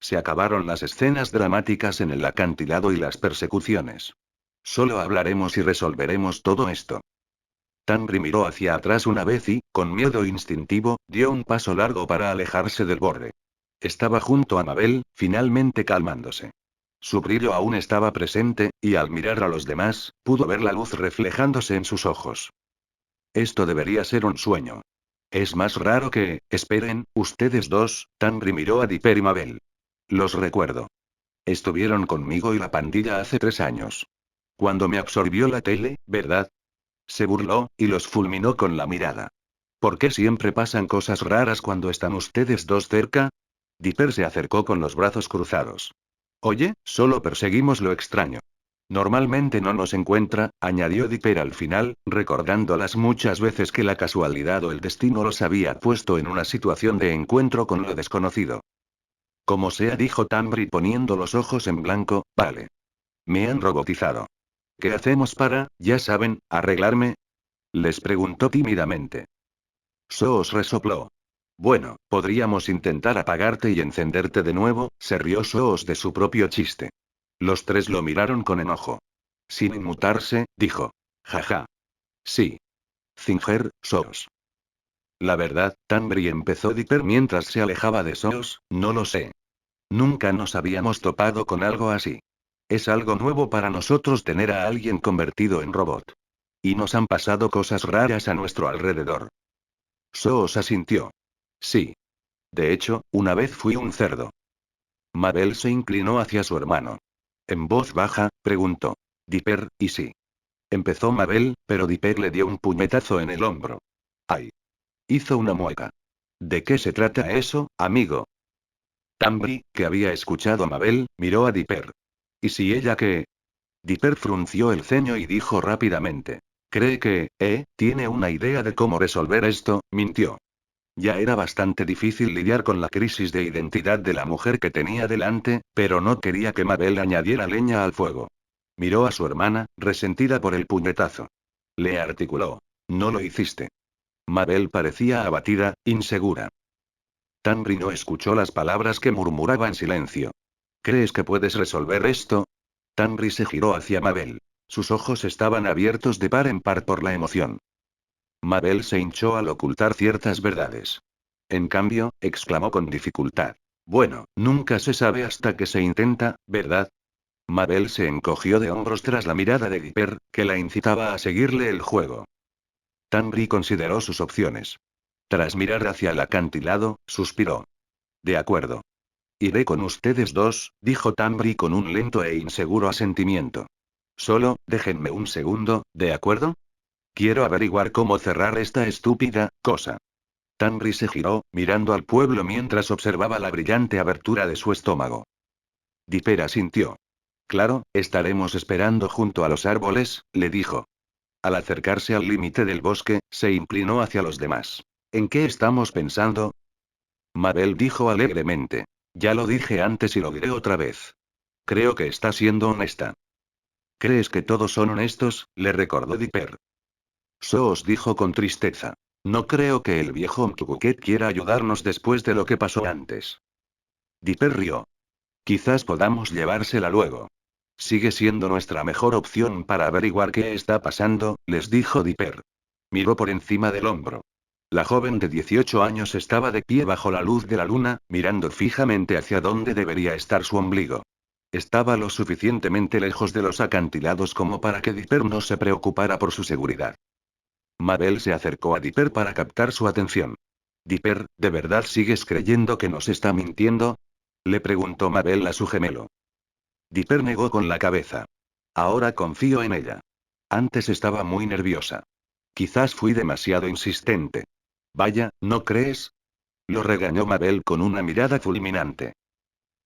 Se acabaron las escenas dramáticas en el acantilado y las persecuciones. Solo hablaremos y resolveremos todo esto. Tanbri miró hacia atrás una vez y, con miedo instintivo, dio un paso largo para alejarse del borde. Estaba junto a Mabel, finalmente calmándose. Su brillo aún estaba presente, y al mirar a los demás, pudo ver la luz reflejándose en sus ojos. Esto debería ser un sueño. Es más raro que, esperen, ustedes dos, Tanbri miró a Dipper y Mabel. Los recuerdo. Estuvieron conmigo y la pandilla hace 3 años. Cuando me absorbió la tele, ¿verdad? Se burló, y los fulminó con la mirada. ¿Por qué siempre pasan cosas raras cuando están ustedes dos cerca? Dipper se acercó con los brazos cruzados. Oye, solo perseguimos lo extraño. Normalmente no nos encuentra, añadió Dipper al final, recordando las muchas veces que la casualidad o el destino los había puesto en una situación de encuentro con lo desconocido. Como sea, dijo Tambri poniendo los ojos en blanco, vale. Me han robotizado. ¿Qué hacemos para, ya saben, arreglarme? Les preguntó tímidamente. Soos resopló. Bueno, podríamos intentar apagarte y encenderte de nuevo, se rió Soos de su propio chiste. Los tres lo miraron con enojo. Sin inmutarse, dijo. Jaja. Sí. Zinger, Soos. La verdad, Tambri empezó Dipper mientras se alejaba de Soos, no lo sé. Nunca nos habíamos topado con algo así. Es algo nuevo para nosotros tener a alguien convertido en robot. Y nos han pasado cosas raras a nuestro alrededor. Soos asintió. Sí. De hecho, una vez fui un cerdo. Mabel se inclinó hacia su hermano. En voz baja, preguntó. Dipper, ¿y sí? Empezó Mabel, pero Dipper le dio un puñetazo en el hombro. ¡Ay! Hizo una mueca. ¿De qué se trata eso, amigo? Tambri, que había escuchado a Mabel, miró a Dipper. ¿Y si ella qué? Dipper frunció el ceño y dijo rápidamente. Cree que, tiene una idea de cómo resolver esto, mintió. Ya era bastante difícil lidiar con la crisis de identidad de la mujer que tenía delante, pero no quería que Mabel añadiera leña al fuego. Miró a su hermana, resentida por el puñetazo. Le articuló. No lo hiciste. Mabel parecía abatida, insegura. Tambri no escuchó las palabras que murmuraba en silencio. ¿Crees que puedes resolver esto? Tambri se giró hacia Mabel. Sus ojos estaban abiertos de par en par por la emoción. Mabel se hinchó al ocultar ciertas verdades. En cambio, exclamó con dificultad. Bueno, nunca se sabe hasta que se intenta, ¿verdad? Mabel se encogió de hombros tras la mirada de Dipper, que la incitaba a seguirle el juego. Tambri consideró sus opciones. Tras mirar hacia el acantilado, suspiró. De acuerdo. Iré con ustedes dos, dijo Tambri con un lento e inseguro asentimiento. Solo, déjenme un segundo, ¿de acuerdo? Quiero averiguar cómo cerrar esta estúpida cosa. Tambri se giró, mirando al pueblo mientras observaba la brillante abertura de su estómago. Dipper asintió. Claro, estaremos esperando junto a los árboles, le dijo. Al acercarse al límite del bosque, se inclinó hacia los demás. ¿En qué estamos pensando? Mabel dijo alegremente. Ya lo dije antes y lo diré otra vez. Creo que está siendo honesta. ¿Crees que todos son honestos? Le recordó Dipper. Soos dijo con tristeza. No creo que el viejo Mtukuket quiera ayudarnos después de lo que pasó antes. Dipper rió. Quizás podamos llevársela luego. Sigue siendo nuestra mejor opción para averiguar qué está pasando, les dijo Dipper. Miró por encima del hombro. La joven de 18 años estaba de pie bajo la luz de la luna, mirando fijamente hacia donde debería estar su ombligo. Estaba lo suficientemente lejos de los acantilados como para que Dipper no se preocupara por su seguridad. Mabel se acercó a Dipper para captar su atención. Dipper, ¿de verdad sigues creyendo que nos está mintiendo? Le preguntó Mabel a su gemelo. Dipper negó con la cabeza. Ahora confío en ella. Antes estaba muy nerviosa. Quizás fui demasiado insistente. Vaya, ¿no crees? Lo regañó Mabel con una mirada fulminante.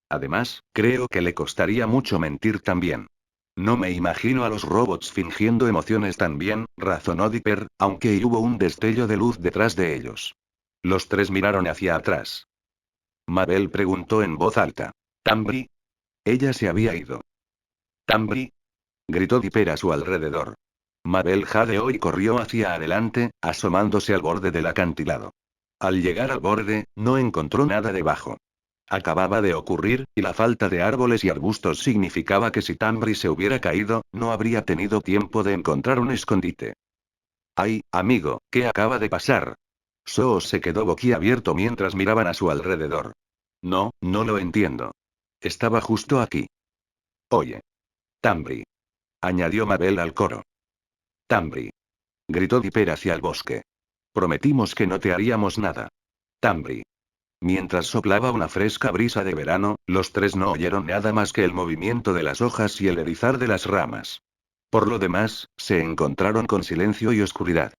Además, creo que le costaría mucho mentir también. No me imagino a los robots fingiendo emociones tan bien, razonó Dipper, aunque hubo un destello de luz detrás de ellos. Los tres miraron hacia atrás. Mabel preguntó en voz alta. ¿Tambri? Ella se había ido. ¿Tambri? Gritó Dipper a su alrededor. Mabel jadeó y corrió hacia adelante, asomándose al borde del acantilado. Al llegar al borde, no encontró nada debajo. Acababa de ocurrir, y la falta de árboles y arbustos significaba que si Tambri se hubiera caído, no habría tenido tiempo de encontrar un escondite. ¡Ay, amigo, qué acaba de pasar! Soos se quedó boquiabierto mientras miraban a su alrededor. No, no lo entiendo. Estaba justo aquí. Oye. Tambri. Añadió Mabel al coro. Tambri. Gritó Dipper hacia el bosque. Prometimos que no te haríamos nada. Tambri. Mientras soplaba una fresca brisa de verano, los tres no oyeron nada más que el movimiento de las hojas y el erizar de las ramas. Por lo demás, se encontraron con silencio y oscuridad.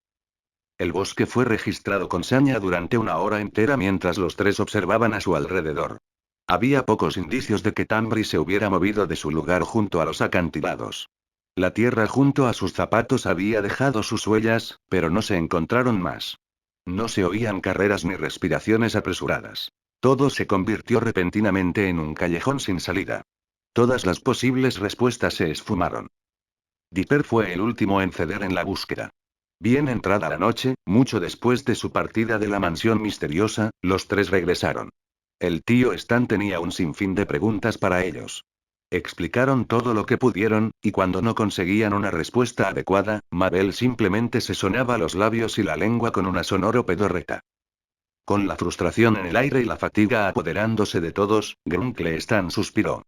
El bosque fue registrado con saña durante una hora entera mientras los tres observaban a su alrededor. Había pocos indicios de que Tambri se hubiera movido de su lugar junto a los acantilados. La tierra junto a sus zapatos había dejado sus huellas, pero no se encontraron más. No se oían carreras ni respiraciones apresuradas. Todo se convirtió repentinamente en un callejón sin salida. Todas las posibles respuestas se esfumaron. Dipper fue el último en ceder en la búsqueda. Bien entrada la noche, mucho después de su partida de la mansión misteriosa, los tres regresaron. El tío Stan tenía un sinfín de preguntas para ellos. Explicaron todo lo que pudieron, y cuando no conseguían una respuesta adecuada, Mabel simplemente se sonaba los labios y la lengua con una sonoro pedorreta. Con la frustración en el aire y la fatiga apoderándose de todos, Grunkle Stan suspiró.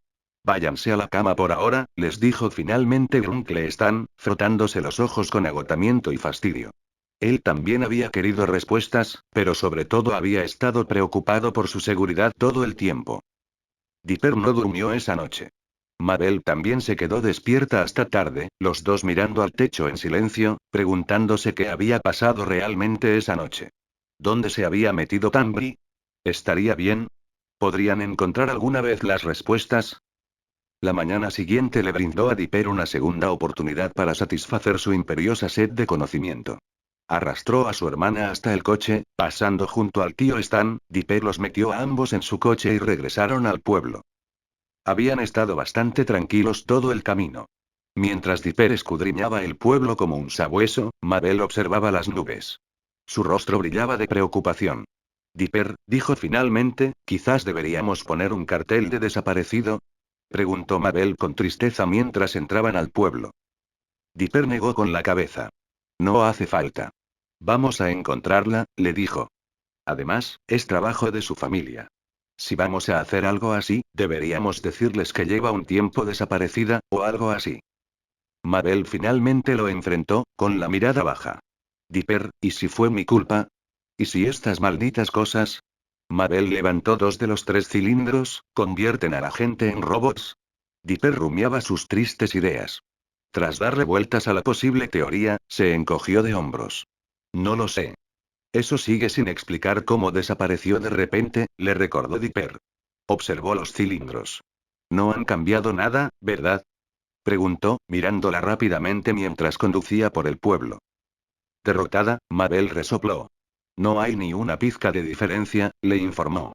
Váyanse a la cama por ahora, les dijo finalmente Grunkle Stan, frotándose los ojos con agotamiento y fastidio. Él también había querido respuestas, pero sobre todo había estado preocupado por su seguridad todo el tiempo. Dipper no durmió esa noche. Mabel también se quedó despierta hasta tarde, los dos mirando al techo en silencio, preguntándose qué había pasado realmente esa noche. ¿Dónde se había metido Tambri? ¿Estaría bien? ¿Podrían encontrar alguna vez las respuestas? La mañana siguiente le brindó a Dipper una segunda oportunidad para satisfacer su imperiosa sed de conocimiento. Arrastró a su hermana hasta el coche, pasando junto al tío Stan, Dipper los metió a ambos en su coche y regresaron al pueblo. Habían estado bastante tranquilos todo el camino. Mientras Dipper escudriñaba el pueblo como un sabueso, Mabel observaba las nubes. Su rostro brillaba de preocupación. Dipper, dijo finalmente, quizás deberíamos poner un cartel de desaparecido. Preguntó Mabel con tristeza mientras entraban al pueblo. Dipper negó con la cabeza. No hace falta. Vamos a encontrarla, le dijo. Además, es trabajo de su familia. Si vamos a hacer algo así, deberíamos decirles que lleva un tiempo desaparecida, o algo así. Mabel finalmente lo enfrentó, con la mirada baja. Dipper, ¿y si fue mi culpa? ¿Y si estas malditas cosas? Mabel levantó dos de los 3 cilindros, ¿convierten a la gente en robots? Dipper rumiaba sus tristes ideas. Tras darle vueltas a la posible teoría, se encogió de hombros. No lo sé. Eso sigue sin explicar cómo desapareció de repente, le recordó Dipper. Observó los cilindros. No han cambiado nada, ¿verdad? Preguntó, mirándola rápidamente mientras conducía por el pueblo. Derrotada, Mabel resopló. No hay ni una pizca de diferencia, le informó.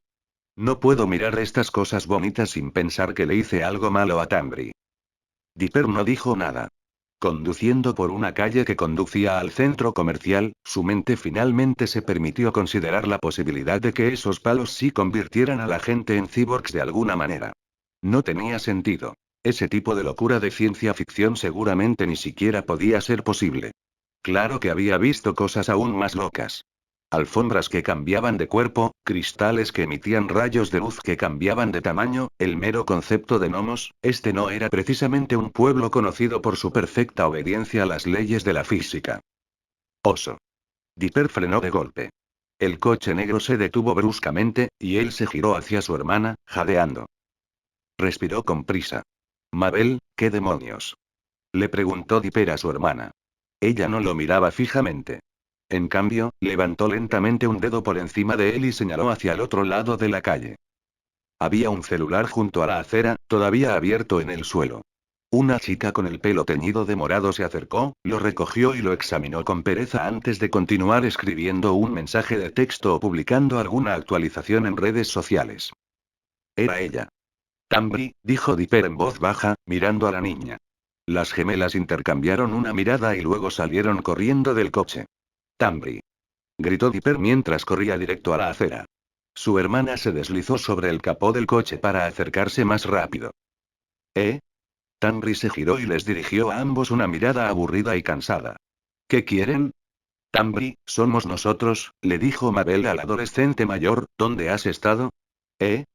No puedo mirar estas cosas bonitas sin pensar que le hice algo malo a Tambri. Dipper no dijo nada. Conduciendo por una calle que conducía al centro comercial, su mente finalmente se permitió considerar la posibilidad de que esos palos sí convirtieran a la gente en cyborgs de alguna manera. No tenía sentido. Ese tipo de locura de ciencia ficción seguramente ni siquiera podía ser posible. Claro que había visto cosas aún más locas. Alfombras que cambiaban de cuerpo, cristales que emitían rayos de luz que cambiaban de tamaño, el mero concepto de gnomos, este no era precisamente un pueblo conocido por su perfecta obediencia a las leyes de la física. Oso. Dipper frenó de golpe. El coche negro se detuvo bruscamente, y él se giró hacia su hermana, jadeando. Respiró con prisa. Mabel, ¿qué demonios? Le preguntó Dipper a su hermana. Ella no lo miraba fijamente. En cambio, levantó lentamente un dedo por encima de él y señaló hacia el otro lado de la calle. Había un celular junto a la acera, todavía abierto en el suelo. Una chica con el pelo teñido de morado se acercó, lo recogió y lo examinó con pereza antes de continuar escribiendo un mensaje de texto o publicando alguna actualización en redes sociales. Era ella. Tambri, dijo Dipper en voz baja, mirando a la niña. Las gemelas intercambiaron una mirada y luego salieron corriendo del coche. Tambri. Gritó Dipper mientras corría directo a la acera. Su hermana se deslizó sobre el capó del coche para acercarse más rápido. ¿Eh? Tambri se giró y les dirigió a ambos una mirada aburrida y cansada. ¿Qué quieren? Tambri, somos nosotros, le dijo Mabel al adolescente mayor, ¿dónde has estado?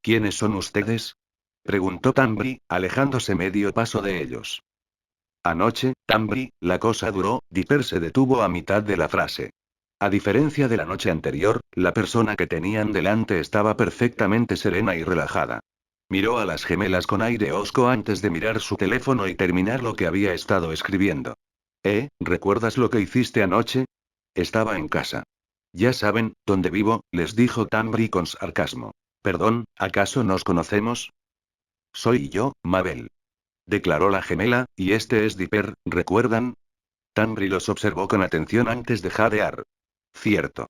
¿Quiénes son ustedes? Preguntó Tambri, alejándose medio paso de ellos. Anoche, Tambri, la cosa duró, Dipper se detuvo a mitad de la frase. A diferencia de la noche anterior, la persona que tenían delante estaba perfectamente serena y relajada. Miró a las gemelas con aire hosco antes de mirar su teléfono y terminar lo que había estado escribiendo. ¿Recuerdas lo que hiciste anoche? Estaba en casa. Ya saben, dónde vivo, les dijo Tambri con sarcasmo. Perdón, ¿acaso nos conocemos? Soy yo, Mabel. Declaró la gemela, y este es Dipper, ¿recuerdan? Tambri los observó con atención antes de jadear. Cierto.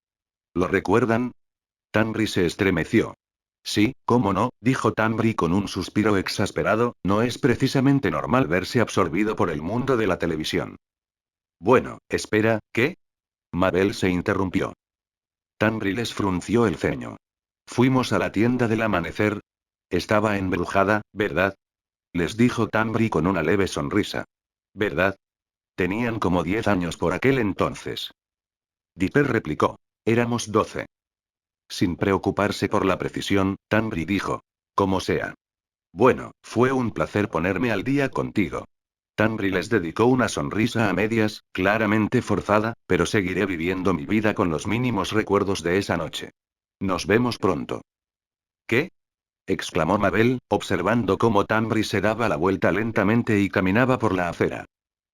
¿Lo recuerdan? Tambri se estremeció. Sí, cómo no, dijo Tambri con un suspiro exasperado, no es precisamente normal verse absorbido por el mundo de la televisión. Bueno, espera, ¿qué? Mabel se interrumpió. Tambri les frunció el ceño. Fuimos a la tienda del amanecer. Estaba embrujada, ¿verdad? Les dijo Tambri con una leve sonrisa. ¿Verdad? Tenían como 10 años por aquel entonces. Dipper replicó. Éramos 12. Sin preocuparse por la precisión, Tambri dijo. Como sea. Bueno, fue un placer ponerme al día contigo. Tambri les dedicó una sonrisa a medias, claramente forzada, pero seguiré viviendo mi vida con los mínimos recuerdos de esa noche. Nos vemos pronto. ¿Qué? Exclamó Mabel, observando cómo Tambri se daba la vuelta lentamente y caminaba por la acera.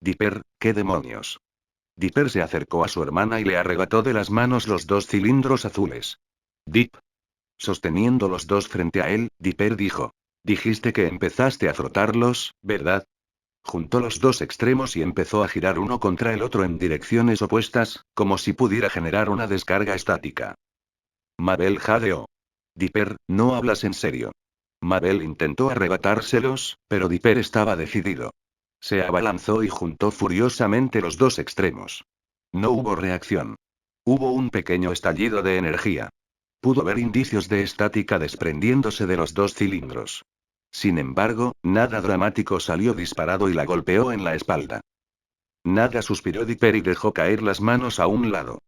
Dipper, ¿qué demonios? Dipper se acercó a su hermana y le arrebató de las manos los 2 cilindros azules. Dip. Sosteniendo los dos frente a él, Dipper dijo. Dijiste que empezaste a frotarlos, ¿verdad? Juntó los dos extremos y empezó a girar uno contra el otro en direcciones opuestas, como si pudiera generar una descarga estática. Mabel jadeó. Dipper, ¿no hablas en serio? Mabel intentó arrebatárselos, pero Dipper estaba decidido. Se abalanzó y juntó furiosamente los dos extremos. No hubo reacción. Hubo un pequeño estallido de energía. Pudo ver indicios de estática desprendiéndose de los 2 cilindros. Sin embargo, nada dramático salió disparado y la golpeó en la espalda. Nada, suspiró Dipper y dejó caer las manos a un lado.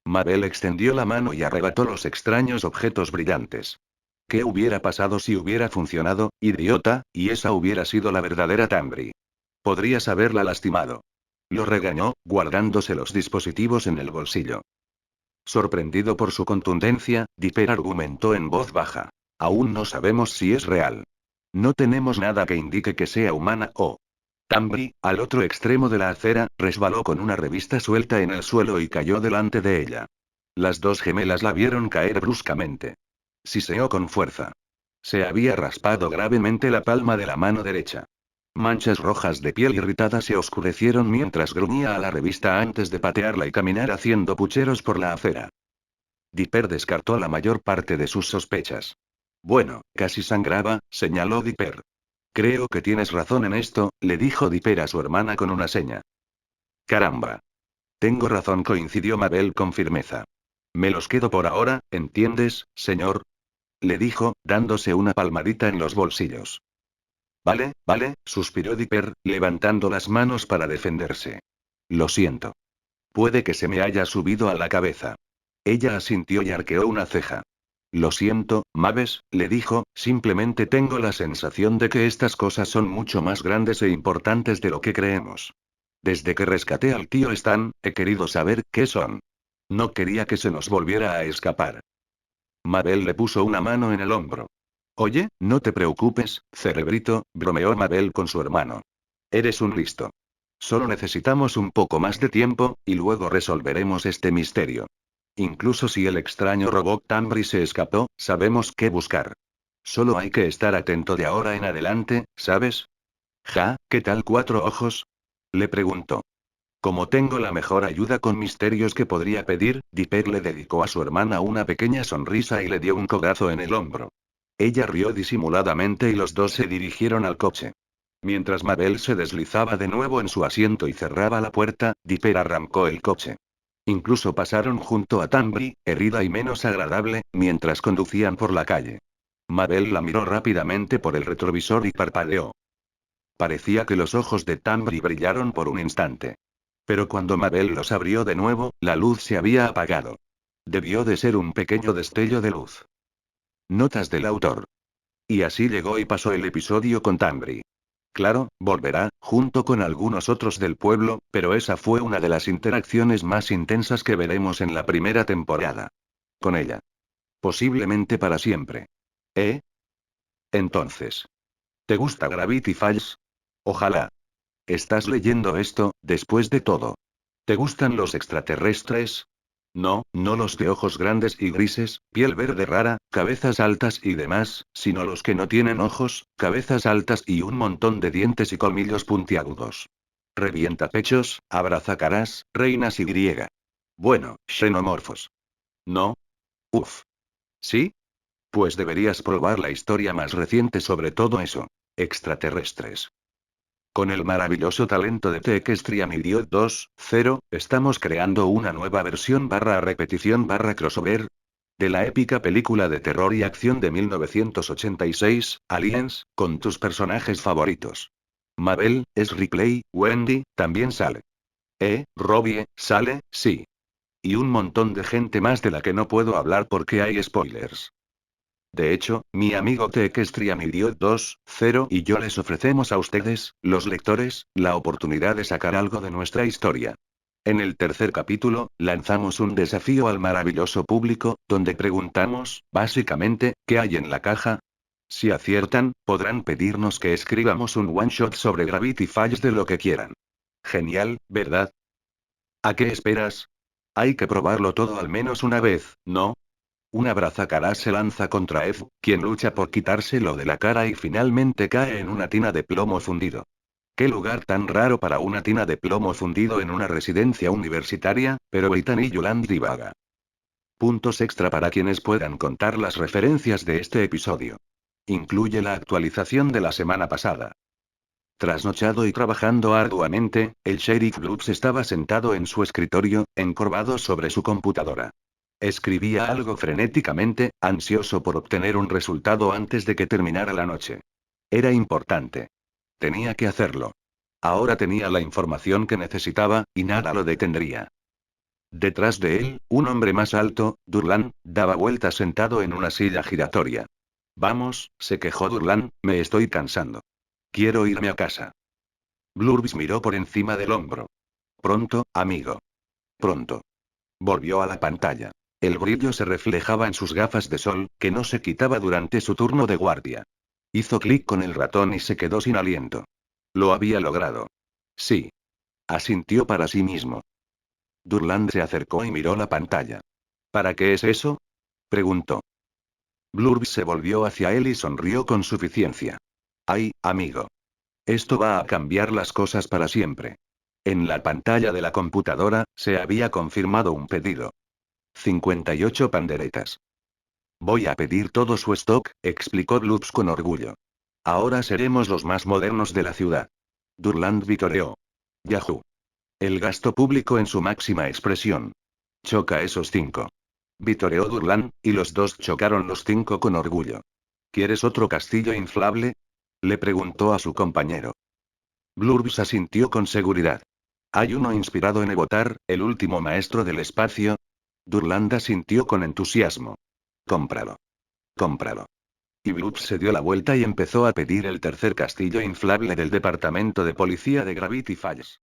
Mabel extendió la mano y arrebató los extraños objetos brillantes. ¿Qué hubiera pasado si hubiera funcionado, idiota? Y esa hubiera sido la verdadera Tambri. Podrías haberla lastimado. Lo regañó, guardándose los dispositivos en el bolsillo. Sorprendido por su contundencia, Dipper argumentó en voz baja. Aún no sabemos si es real. No tenemos nada que indique que sea humana o... Tambri, al otro extremo de la acera, resbaló con una revista suelta en el suelo y cayó delante de ella. Las dos gemelas la vieron caer bruscamente. Siseó con fuerza. Se había raspado gravemente la palma de la mano derecha. Manchas rojas de piel irritada se oscurecieron mientras gruñía a la revista antes de patearla y caminar haciendo pucheros por la acera. Dipper descartó la mayor parte de sus sospechas. Bueno, casi sangraba, señaló Dipper. Creo que tienes razón en esto, le dijo Dipper a su hermana con una seña. Caramba. Tengo razón, coincidió Mabel con firmeza. Me los quedo por ahora, ¿entiendes, señor? Le dijo, dándose una palmadita en los bolsillos. Vale, vale, suspiró Dipper, levantando las manos para defenderse. Lo siento. Puede que se me haya subido a la cabeza. Ella asintió y arqueó una ceja. Lo siento, Maves, le dijo, simplemente tengo la sensación de que estas cosas son mucho más grandes e importantes de lo que creemos. Desde que rescaté al tío Stan, he querido saber qué son. No quería que se nos volviera a escapar. Mabel le puso una mano en el hombro. Oye, no te preocupes, cerebrito, bromeó Mabel con su hermano. Eres un listo. Solo necesitamos un poco más de tiempo, y luego resolveremos este misterio. Incluso si el extraño robot Tambri se escapó, sabemos qué buscar. Solo hay que estar atento de ahora en adelante, ¿sabes? Ja, ¿qué tal 4 ojos? Le preguntó. Como tengo la mejor ayuda con misterios que podría pedir, Dipper le dedicó a su hermana una pequeña sonrisa y le dio un codazo en el hombro. Ella rió disimuladamente y los dos se dirigieron al coche. Mientras Mabel se deslizaba de nuevo en su asiento y cerraba la puerta, Dipper arrancó el coche. Incluso pasaron junto a Tambri, herida y menos agradable, mientras conducían por la calle. Mabel la miró rápidamente por el retrovisor y parpadeó. Parecía que los ojos de Tambri brillaron por un instante. Pero cuando Mabel los abrió de nuevo, la luz se había apagado. Debió de ser un pequeño destello de luz. Notas del autor. Y así llegó y pasó el episodio con Tambri. Claro, volverá, junto con algunos otros del pueblo, pero esa fue una de las interacciones más intensas que veremos en la primera temporada. Con ella. Posiblemente para siempre. ¿Eh? Entonces. ¿Te gusta Gravity Falls? Ojalá. Estás leyendo esto, después de todo. ¿Te gustan los extraterrestres? No, no los de ojos grandes y grises, piel verde rara, cabezas altas y demás, sino los que no tienen ojos, cabezas altas y un montón de dientes y colmillos puntiagudos. Revienta pechos, abraza caras, reinas y griega. Bueno, xenomorfos. ¿No? Uf. ¿Sí? Pues deberías probar la historia más reciente sobre todo eso. Extraterrestres. Con el maravilloso talento de Tequestrian Idiot 2.0, estamos creando una nueva versión barra repetición barra crossover de la épica película de terror y acción de 1986, Aliens, con tus personajes favoritos. Mabel, es Ripley, Wendy, también sale. Robbie, sale, sí. Y un montón de gente más de la que no puedo hablar porque hay spoilers. De hecho, mi amigo Tequestrian Idiot 2.0 y yo les ofrecemos a ustedes, los lectores, la oportunidad de sacar algo de nuestra historia. En el tercer capítulo, lanzamos un desafío al maravilloso público, donde preguntamos, básicamente, ¿qué hay en la caja? Si aciertan, podrán pedirnos que escribamos un one-shot sobre Gravity Falls de lo que quieran. Genial, ¿verdad? ¿A qué esperas? Hay que probarlo todo al menos una vez, ¿no? Un abrazacaras se lanza contra Eve, quien lucha por quitárselo de la cara y finalmente cae en una tina de plomo fundido. ¿Qué lugar tan raro para una tina de plomo fundido en una residencia universitaria? Pero Ethan y Yolande divaga. Puntos extra para quienes puedan contar las referencias de este episodio. Incluye la actualización de la semana pasada. Trasnochado y trabajando arduamente, el sheriff Bloods estaba sentado en su escritorio, encorvado sobre su computadora. Escribía algo frenéticamente, ansioso por obtener un resultado antes de que terminara la noche. Era importante. Tenía que hacerlo. Ahora tenía la información que necesitaba, y nada lo detendría. Detrás de él, un hombre más alto, Durlan, daba vueltas sentado en una silla giratoria. Vamos, se quejó Durlan, me estoy cansando. Quiero irme a casa. Blurbs miró por encima del hombro. Pronto, amigo. Pronto. Volvió a la pantalla. El brillo se reflejaba en sus gafas de sol, que no se quitaba durante su turno de guardia. Hizo clic con el ratón y se quedó sin aliento. Lo había logrado. Sí. Asintió para sí mismo. Durland se acercó y miró la pantalla. ¿Para qué es eso? Preguntó. Blurbs se volvió hacia él y sonrió con suficiencia. Ay, amigo. Esto va a cambiar las cosas para siempre. En la pantalla de la computadora, se había confirmado un pedido. 58 panderetas. Voy a pedir todo su stock, explicó Blurbs con orgullo. Ahora seremos los más modernos de la ciudad. Durland vitoreó. Yahoo. El gasto público en su máxima expresión. Choca esos 5. Vitoreó Durland, y los dos chocaron los 5 con orgullo. ¿Quieres otro castillo inflable? Le preguntó a su compañero. Blurbs asintió con seguridad. ¿Hay uno inspirado en Evotar, el último maestro del espacio? Durland asintió con entusiasmo. Cómpralo. Cómpralo. Y Blurbs se dio la vuelta y empezó a pedir el tercer castillo inflable del departamento de policía de Gravity Falls.